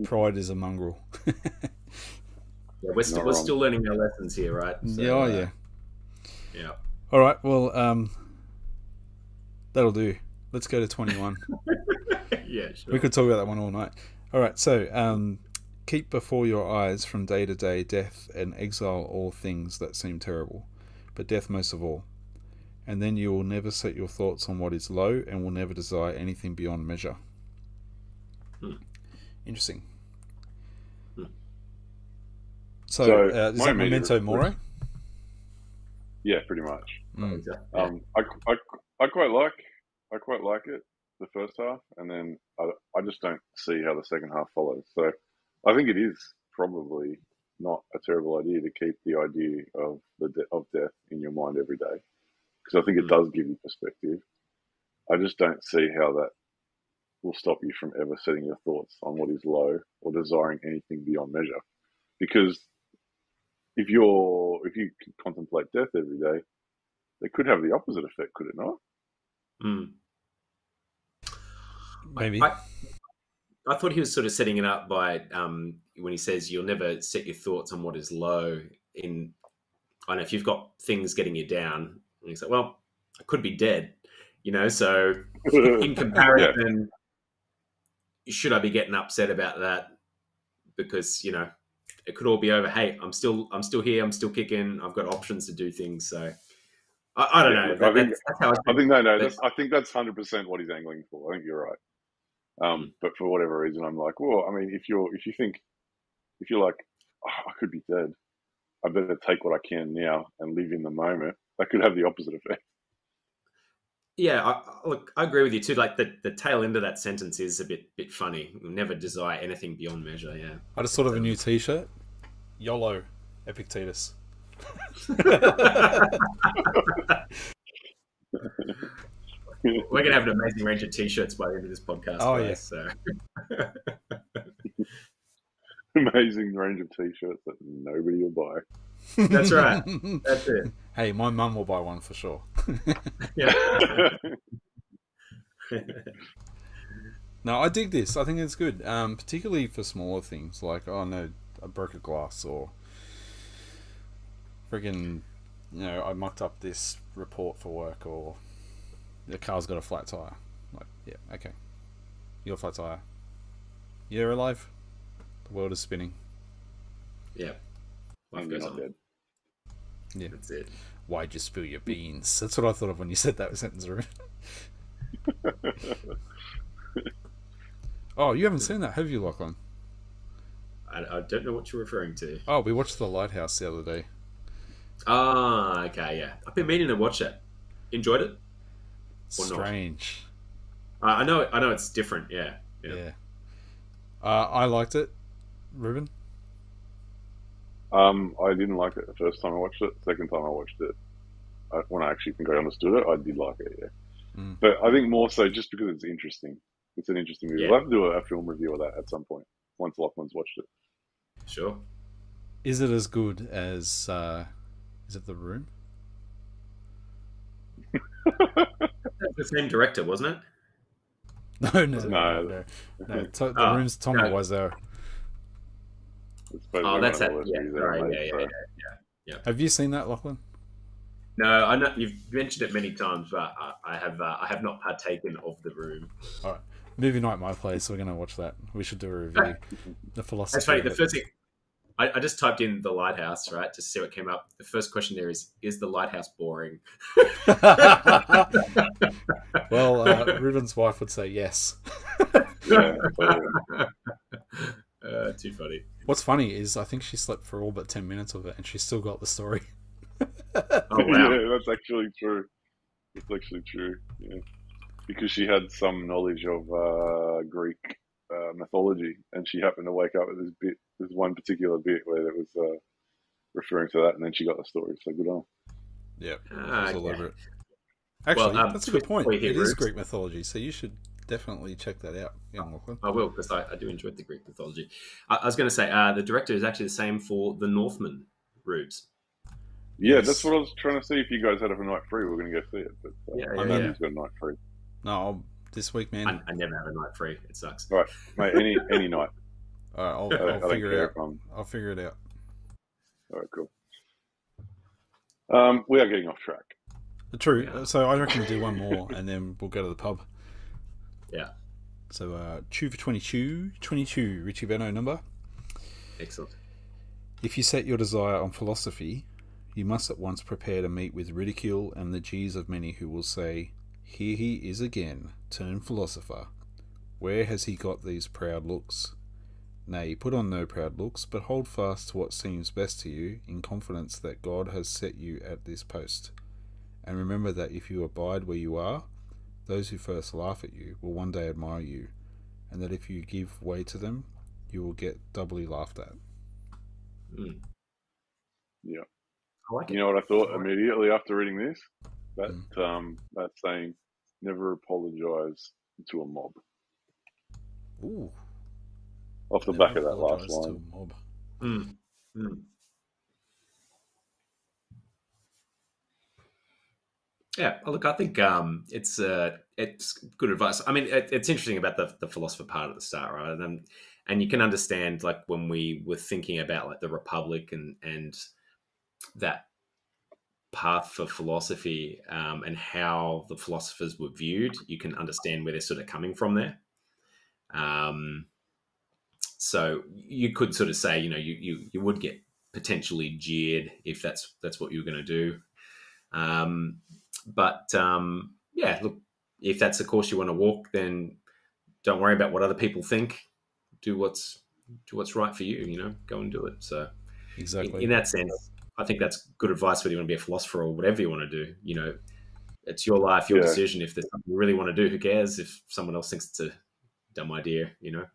pride is a mongrel. Yeah, we're still learning our lessons here, right? So, yeah. All right, well, that'll do. Let's go to 21. Yeah, sure. We could talk about that one all night. All right, so keep before your eyes from day to day death, and exile all things that seem terrible, but death most of all. And then you will never set your thoughts on what is low, and will never desire anything beyond measure. Interesting. Hmm. So is my that immediate Memento response- Mori? Yeah, pretty much. Mm. Yeah. I quite like it, the first half, and then I just don't see how the second half follows. So I think it is probably not a terrible idea to keep the idea of of death in your mind every day, because I think it does give you perspective. I just don't see how that will stop you from ever setting your thoughts on what is low or desiring anything beyond measure. Because if you contemplate death every day, it could have the opposite effect, could it not? Mm. Maybe. I thought he was sort of setting it up by when he says you'll never set your thoughts on what is low. I don't know if you've got things getting you down, and he's like, well, I could be dead, So in comparison, should I be getting upset about that? Because it could all be over. Hey, I'm still here. I'm still kicking. I've got options to do things. So I don't know. That's how I think I think that's 100% what he's angling for. I think you're right. But for whatever reason, I'm like, well, I mean, if you're like, oh, I could be dead, I better take what I can now and live in the moment. That could have the opposite effect. Yeah, I agree with you too. Like the tail end of that sentence is a bit funny. You'll never desire anything beyond measure. Yeah, I just thought of a new T-shirt. YOLO, Epictetus. We're gonna have an amazing range of T-shirts by the end of this podcast. Oh, guys, yeah. So. Amazing range of T-shirts that nobody will buy. That's right. That's it. Hey, my mum will buy one for sure. Yeah. No, I dig this. I think it's good, particularly for smaller things like, oh no, I broke a glass, or friggin', I mucked up this report for work, or the car's got a flat tire. Like, yeah, okay, you got a flat tire. You're alive. The world is spinning. Yeah. Life And you're goes not on. dead. Yeah. That's it. Why'd you spill your beans? That's what I thought of when you said that sentence. Oh, you haven't seen that, have you, Lachlan? I don't know what you're referring to. Oh, we watched The Lighthouse the other day. Ah, okay, yeah. I've been meaning to watch it. Enjoyed it? Or not? Strange. I know it's different. Yeah. I liked it. Ruben? I didn't like it the first time I watched it. Second time I watched it, when I actually think I understood it, I did like it, yeah. Mm. But I think more so just because it's interesting. It's an interesting movie. Yeah. We'll have to do a film review of that at some point, once Lachlan's watched it. Sure. Is it as good as is it The Room? That's the same director, wasn't it? No. No. The Room's Tommy Wiseau. It's supposed to Oh, be that's one it. of the worst Yeah, movies sorry. ever made, so- Yeah. Have you seen that, Lachlan? No, I know you've mentioned it many times, but I have not partaken of The Room. All right. Movie night at my place. We're going to watch that. We should do a review. The philosophy. That's funny. of The it. first thing I just typed in The Lighthouse, right, just to see what came up. The first question there is The Lighthouse boring? Well, Ruben's wife would say yes. Yeah, totally. Too funny. What's funny is I think she slept for all but 10 minutes of it, and she's still got the story. Oh, wow. Yeah, that's actually true. That's actually true. Yeah, because she had some knowledge of Greek mythology, and she happened to wake up at this one particular bit where it was referring to that, and then she got the story. So good on. Yep. Ah, She's all okay. over it. Actually, that's a good point. twist for you It here, is Rubes. Greek mythology, so you should definitely check that out, young Lachlan. I will, because I do enjoy the Greek mythology. I was going to say, the director is actually the same for The Northman, Rubes. Yeah, Yes. that's what I was trying to see if you guys had a night free. We're going to go see it, but I know he's got a night free. No, this week, man. I never have a night free. It sucks. Right, mate. Any night. All right, I I'll don't figure care it out. if I'm- I'll figure it out. All right, cool. We are getting off track. True. Yeah. So I reckon we'll do one more, and then we'll go to the pub. Yeah. So, chew for 22, Richie Benno number. Excellent. If you set your desire on philosophy, you must at once prepare to meet with ridicule and the jeers of many who will say, "Here he is again, turned philosopher. Where has he got these proud looks? Nay, put on no proud looks, but hold fast to what seems best to you, in confidence that God has set you at this post. And remember that if you abide where you are, those who first laugh at you will one day admire you, and that if you give way to them, you will get doubly laughed at. Mm. Yeah. I like it. You know what I thought immediately after reading this? That saying, never apologise to a mob. Ooh. Off the Never back of that last apologise to line. a mob. Mm. Mm. Yeah, look, I think it's good advice. I mean, it's interesting about the philosopher part at the start, right? And you can understand, like, when we were thinking about like the Republic and that path for philosophy and how the philosophers were viewed, you can understand where they're sort of coming from there. So you could sort of say, you know, you would get potentially jeered if that's what you were going to do. Yeah, look, if that's the course you want to walk, then don't worry about what other people think. Do what's right for you. You know, go and do it. So, Exactly. in that sense, I think that's good advice. Whether you want to be a philosopher or whatever you want to do, you know, it's your life, your decision. If there's something you really want to do, who cares? If someone else thinks it's a dumb idea, you know.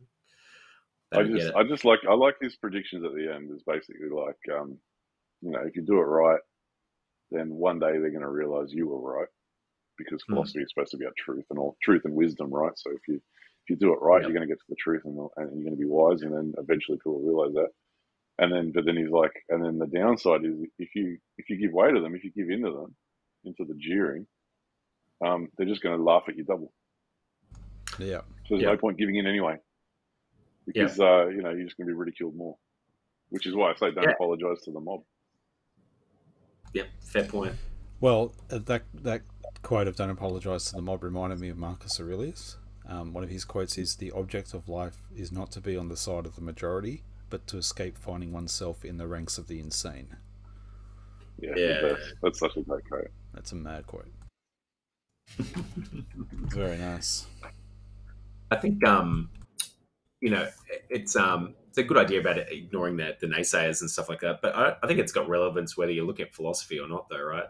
I like his predictions at the end. Is basically like, you know, if you do it right, then one day they're going to realize you were right, because philosophy is supposed to be about truth and wisdom, right? So if you do it right, you're going to get to the truth and you're going to be wise, and then eventually people realize that. But then he's like, and then the downside is if you give way to them, if you give into them, into the jeering, they're just going to laugh at you double. Yeah. So there's no point giving in anyway, because you know, you're just going to be ridiculed more. Which is why I say don't apologise to the mob. Yep, fair point. Well, that quote of "Don't apologise to the mob" reminded me of Marcus Aurelius. One of his quotes is, "The object of life is not to be on the side of the majority, but to escape finding oneself in the ranks of the insane." Yeah. That's such a great quote. That's a mad quote. Very nice. I think you know, it's a good idea about it, ignoring the naysayers and stuff like that. But I think it's got relevance whether you're looking at philosophy or not, though, right?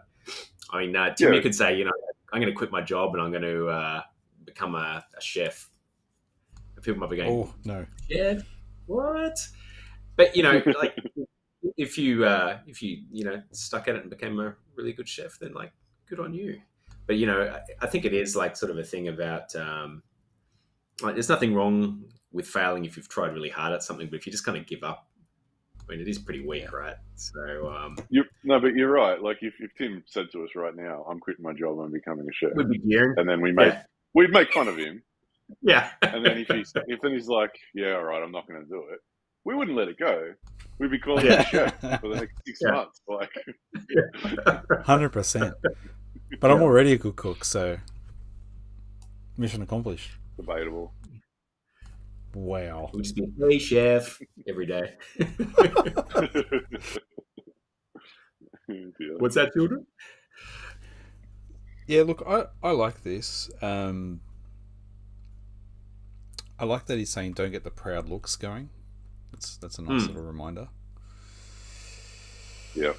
I mean, Tim, you could say, you know, I'm going to quit my job and I'm going to become a chef. And people might be going, "Oh no, chef, what?" But you know, like, if you you know, stuck at it and became a really good chef, then like, good on you. But you know, I think it is like sort of a thing about like, there's nothing wrong with failing if you've tried really hard at something, but if you just kind of give up, I mean, it is pretty weak, right? So but you're right. Like if Tim said to us right now, "I'm quitting my job and becoming a chef," we'd be jeering, and then we'd make fun of him. Yeah. And then if then he's like, "Yeah, all right, I'm not going to do it," we wouldn't let it go. We'd be calling him a chef for the next 6 months. Like 100%. But I'm already a good cook, so mission accomplished. Debatable. Wow. We'll just be, "Hey, chef," every day. What's that, children? Yeah, look, I like this. I like that he's saying don't get the proud looks going. That's a nice little reminder. Yeah.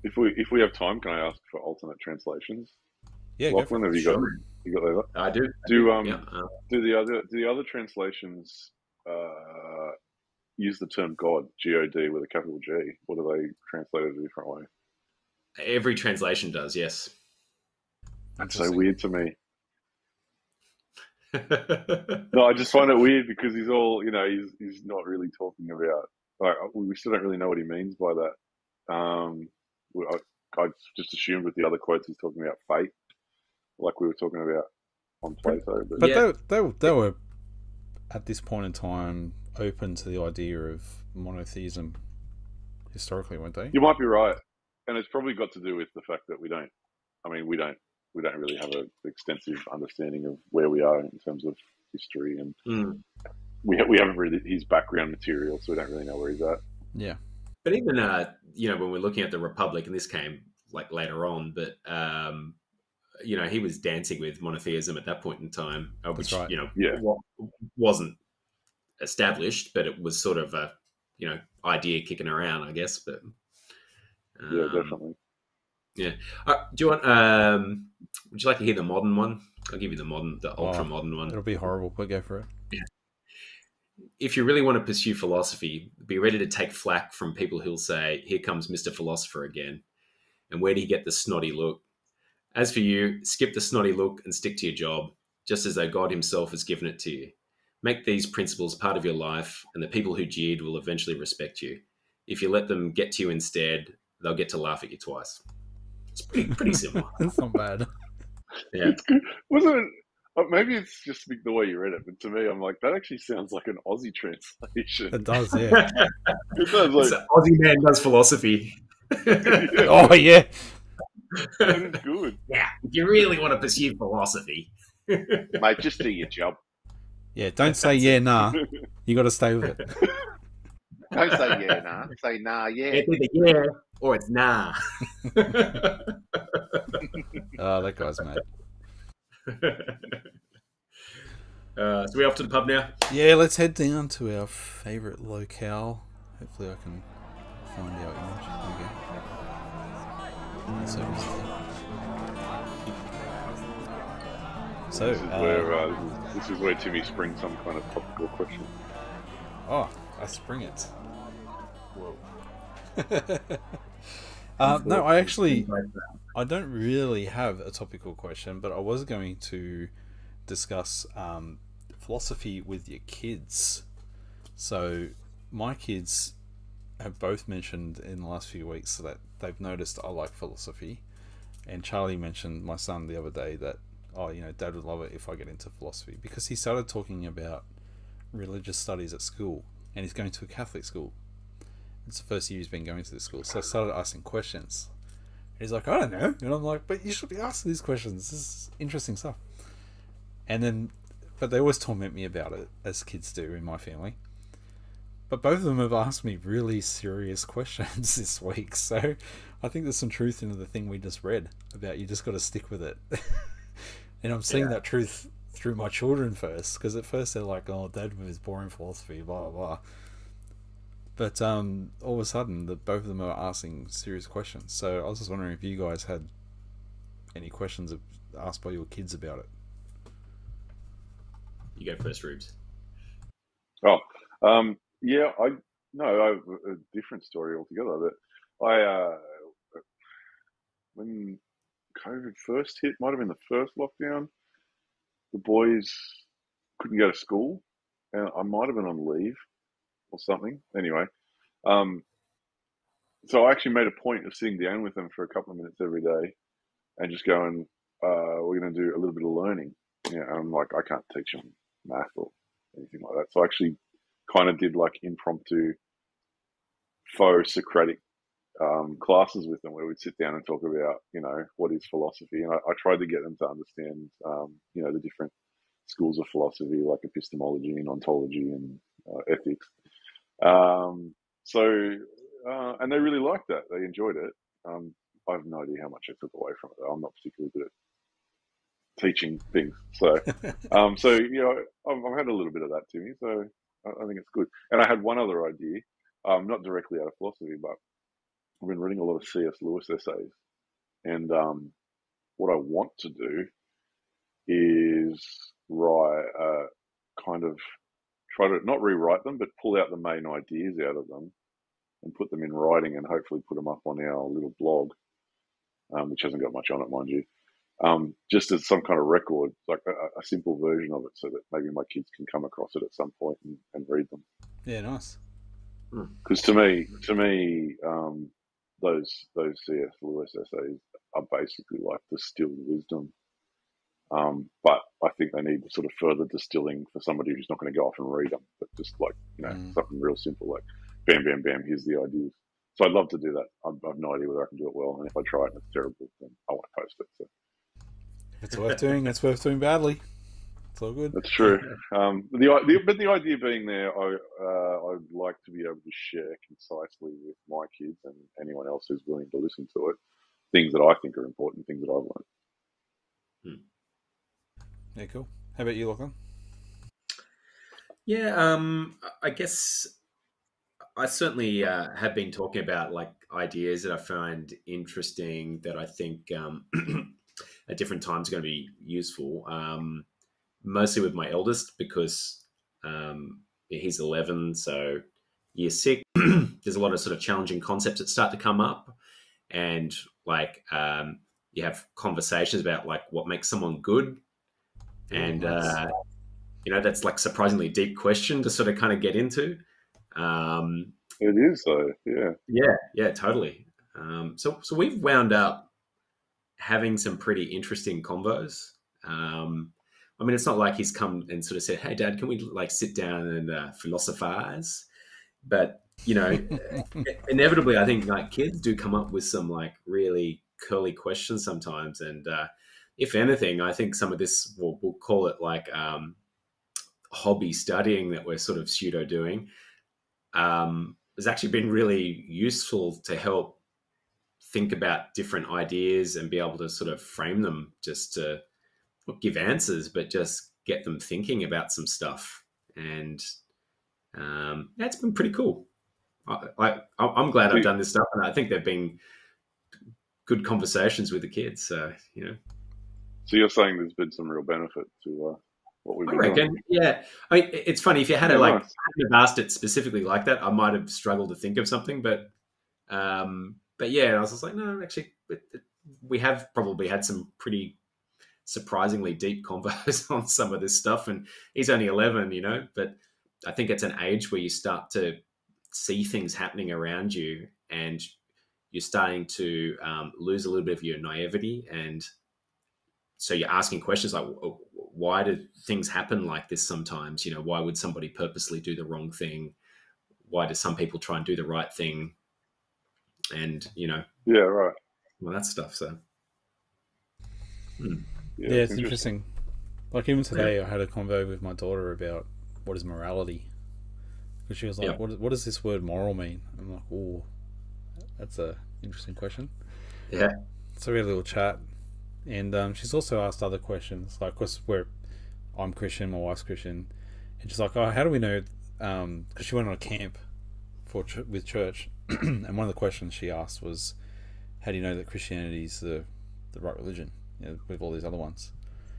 If we have time, can I ask for alternate translations? Yeah, Lachlan, have you got that? I do. Do the other translations use the term God, God, with a capital G, or do they translate it a different way? Every translation does, yes. That's so weird to me. No, I just find it weird because he's all, you know, he's not really talking about. Like, we still don't really know what he means by that. I just assumed with the other quotes he's talking about fate, like we were talking about on Plato. But they were at this point in time open to the idea of monotheism historically, weren't they? You might be right, and it's probably got to do with the fact that we don't really have an extensive understanding of where we are in terms of history, and we haven't read his background material, so we don't really know where he's at. Yeah. But even you know, when we're looking at the Republic, and this came like later on, but he was dancing with monotheism at that point in time, which right. wasn't established, but it was sort of a idea kicking around, I guess. But Yeah, definitely. Yeah. Do you want? Would you like to hear the modern one? I'll give you the ultra modern one. It'll be horrible, but go for it. Yeah. If you really want to pursue philosophy, be ready to take flack from people who'll say, "Here comes Mr. Philosopher again," and where do you get the snotty look? As for you, skip the snotty look and stick to your job, just as though God himself has given it to you. Make these principles part of your life, and the people who jeered will eventually respect you. If you let them get to you instead, they'll get to laugh at you twice. It's pretty similar. That's not bad. Yeah, it's good. Wasn't it? Maybe it's just the way you read it, but to me, I'm like, that actually sounds like an Aussie translation. It does, yeah. It does, like, Aussie man does philosophy. Yeah. Oh, yeah. It's good. Yeah, if you really want to pursue philosophy, mate, just do your job. Yeah, don't say yeah, nah. You got to stay with it. Don't say yeah, nah. Say nah, yeah. It's either yeah or it's nah. Oh, that guy's mad. So we off to the pub now? Yeah, let's head down to our favourite locale. Hopefully I can find our image. There we go. So, this is where Timmy springs some kind of topical question. Oh, I spring it. Whoa. No, I don't really have a topical question, but I was going to discuss philosophy with your kids. So my kids have both mentioned in the last few weeks that they've noticed I like philosophy, and Charlie mentioned, my son, the other day that, Dad would love it if I get into philosophy, because he started talking about religious studies at school, and he's going to a Catholic school. It's the first year he's been going to this school, so I started asking questions. He's like, I don't know. And I'm like, but you should be asking these questions. This is interesting stuff. But they always torment me about it, as kids do in my family. But both of them have asked me really serious questions this week. So I think there's some truth in the thing we just read about you just got to stick with it. And I'm seeing that truth through my children first, because at first they're like, oh, Dad with his boring philosophy, blah, blah, blah. But all of a sudden, both of them are asking serious questions. So I was just wondering if you guys had any questions asked by your kids about it. You go first, Rubes. Oh, yeah, I have a different story altogether. But when COVID first hit, might have been the first lockdown, the boys couldn't go to school, and I might have been on leave or something. Anyway, so I actually made a point of sitting down with them for a couple of minutes every day and just going, we're going to do a little bit of learning. Yeah, I'm like, I can't teach them math or anything like that. So I actually kind of did like impromptu faux Socratic classes with them, where we'd sit down and talk about, what is philosophy. And I tried to get them to understand, the different schools of philosophy, like epistemology and ontology and ethics. And they really liked that. They enjoyed it. I have no idea how much I took away from it, though. I'm not particularly good at teaching things. So, I've had a little bit of that to me. So I think it's good. And I had one other idea, not directly out of philosophy, but I've been reading a lot of C.S. Lewis essays. And what I want to do is try to not rewrite them, but pull out the main ideas out of them and put them in writing, and hopefully put them up on our little blog, which hasn't got much on it, mind you, just as some kind of record, like a simple version of it, so that maybe my kids can come across it at some point and read them. Yeah, nice. Because to me, those C.S. Lewis essays are basically like distilled wisdom. But I think they need sort of further distilling for somebody who's not going to go off and read them, but just like, something real simple, like bam, bam, bam, here's the ideas. So I'd love to do that. I have no idea whether I can do it well, and if I try it and it's terrible, then I won't post it. So. If it's worth doing, it's worth doing badly. It's all good. That's true. But the idea being there, I'd like to be able to share concisely with my kids and anyone else who's willing to listen to it, things that I think are important, things that I've learned. Hmm. Yeah, cool. How about you, Lachlan? Yeah, I guess I certainly have been talking about like ideas that I find interesting that I think at different times are going to be useful. Mostly with my eldest because he's 11, so year six. There's a lot of sort of challenging concepts that start to come up, and like you have conversations about like what makes someone good, Ooh, and nice. that's like surprisingly deep question to sort of kind of get into. Um, It is though, yeah. yeah, yeah, totally. So we've wound up having some pretty interesting convos. I mean, it's not like he's come and sort of said, "Hey, Dad, can we like sit down and philosophize?" But inevitably, I think like kids do come up with some like really curly questions sometimes, and if anything, I think some of this we'll call it like hobby studying that we're sort of pseudo doing has actually been really useful to help think about different ideas and be able to sort of frame them just to not give answers, but just get them thinking about some stuff. And yeah, it's been pretty cool. I'm glad So, I've done this stuff, and I think they've been good conversations with the kids. So so you're saying there's been some real benefit to what we've I been doing? reckon, yeah. I mean, it's funny if you had Yeah, to like nice. hadn't have asked it specifically like that, I might have struggled to think of something, but yeah, I was just like, no, actually, we have probably had some pretty surprisingly deep convos on some of this stuff, and he's only 11, but I think it's an age where you start to see things happening around you, and you're starting to lose a little bit of your naivety, and so you're asking questions like, why do things happen like this sometimes? Why would somebody purposely do the wrong thing? Why do some people try and do the right thing? And Yeah, right. well, that stuff. So hmm. Yeah, Yeah, it's it's interesting. interesting. Like even Yeah, today, I had a convo with my daughter about what is morality, because she was yeah, like, what does this word moral mean?" I'm like, "Oh, that's a interesting question." yeah, So we had a little chat, and she's also asked other questions, like, "Cause I'm Christian, my wife's Christian," and she's like, "Oh, how do we know?" Because she went on a camp with church, and one of the questions she asked was, "How do you know that Christianity is the right religion, with all these other ones?"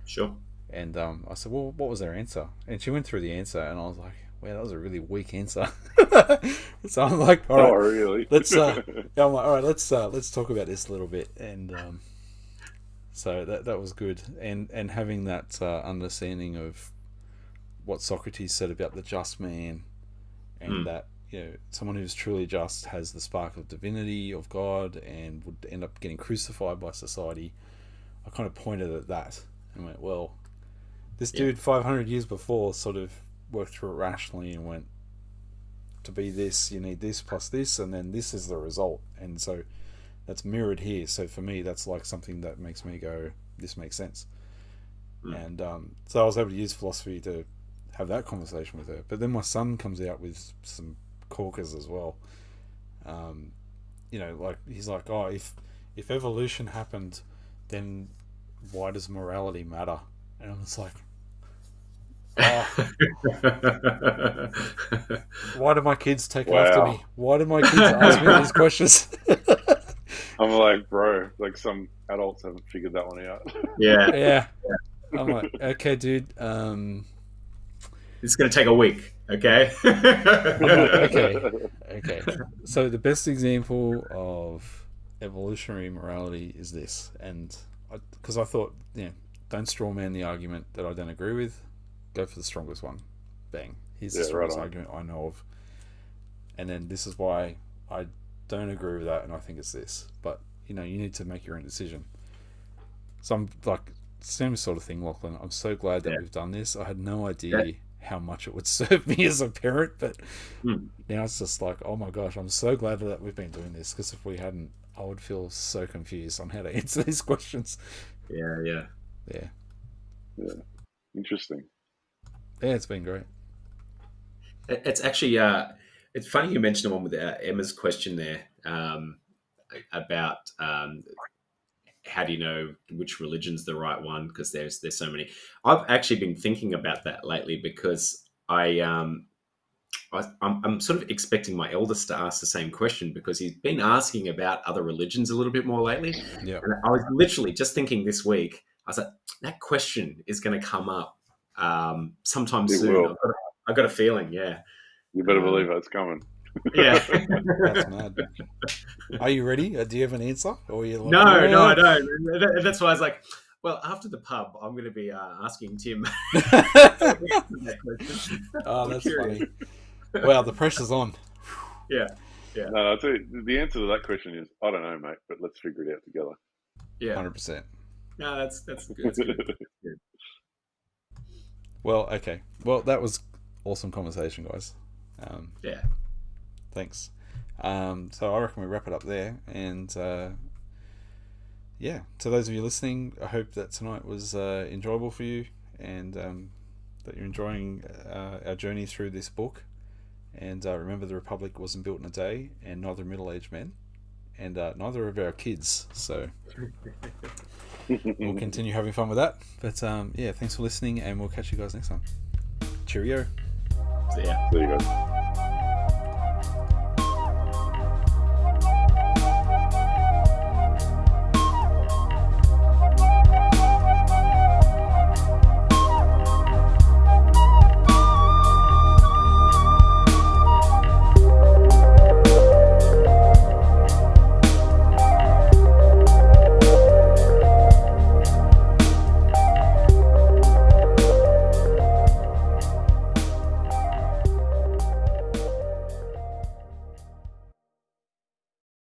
sure. And I said, "Well, what was their answer?" And she went through the answer, and I was like, "Wow, that was a really weak answer." So I'm like, "All Oh, right, really? let's yeah, I'm like, all right, let's talk about this a little bit." And so that was good, and having that understanding of what Socrates said about the just man, and Hmm. that someone who's truly just has the spark of divinity of God and would end up getting crucified by society. I kind of pointed at that and went, well, this Yeah. dude 500 years before sort of worked through it rationally and went, to be this, you need this plus this, and then this is the result. And so that's mirrored here. So for me, that's like something that makes me go, this makes sense. Hmm. And so I was able to use philosophy to have that conversation with her. But then my son comes out with some corkers as well. Um, like he's like, oh, if evolution happened, then why does morality matter? And I'm just like, oh, why do my kids take after Wow. me? Why do my kids ask me these questions? I'm like, bro, like some adults haven't figured that one out. Yeah, Yeah, I'm like, okay, dude. it's going to take a week. Okay. I'm like, okay. So the best example of evolutionary morality is this, and because I thought, don't straw man the argument that I don't agree with. Go for the strongest one. Bang. Here's the Yeah, right strongest on. argument I know of, and then this is why I don't agree with that, and I think it's this. But you need to make your own decision. So I'm like, same sort of thing, Lachlan. I'm so glad that Yeah. we've done this. I had no Yeah. idea how much it would serve me as a parent, but Hmm. now it's just like, oh my gosh, I'm so glad that we've been doing this, because if we hadn't, I would feel so confused on how to answer these questions. Yeah. Yeah. Yeah, Yeah, interesting. yeah, it's been great. It's actually it's funny you mentioned the one with Emma's question there about how do you know which religion's the right one? Because there's so many. I've actually been thinking about that lately because I'm sort of expecting my eldest to ask the same question because he's been asking about other religions a little bit more lately. Yeah. And I was literally just thinking this week, I was like, that question is going to come up sometime soon. I've got a feeling, yeah. You better believe it's coming. Yeah. That's mad. Are you ready? Do you have an answer? Or are you like, No, I don't. That's why I was like, well, after the pub, I'm going to be asking Tim. Oh, that's funny. Wow, the pressure's on. Yeah. No, I'll tell you, the answer to that question is, I don't know, mate, but let's figure it out together. Yeah. 100%. No, that's good. That's good. Well, okay. Well, that was awesome conversation, guys. Yeah. Thanks. So I reckon we wrap it up there. And yeah, to those of you listening, I hope that tonight was enjoyable for you and that you're enjoying our journey through this book. And remember, the Republic wasn't built in a day, and neither middle-aged men, and neither of our kids. So we'll continue having fun with that. But yeah, thanks for listening, and we'll catch you guys next time. Cheerio. See ya. See you guys.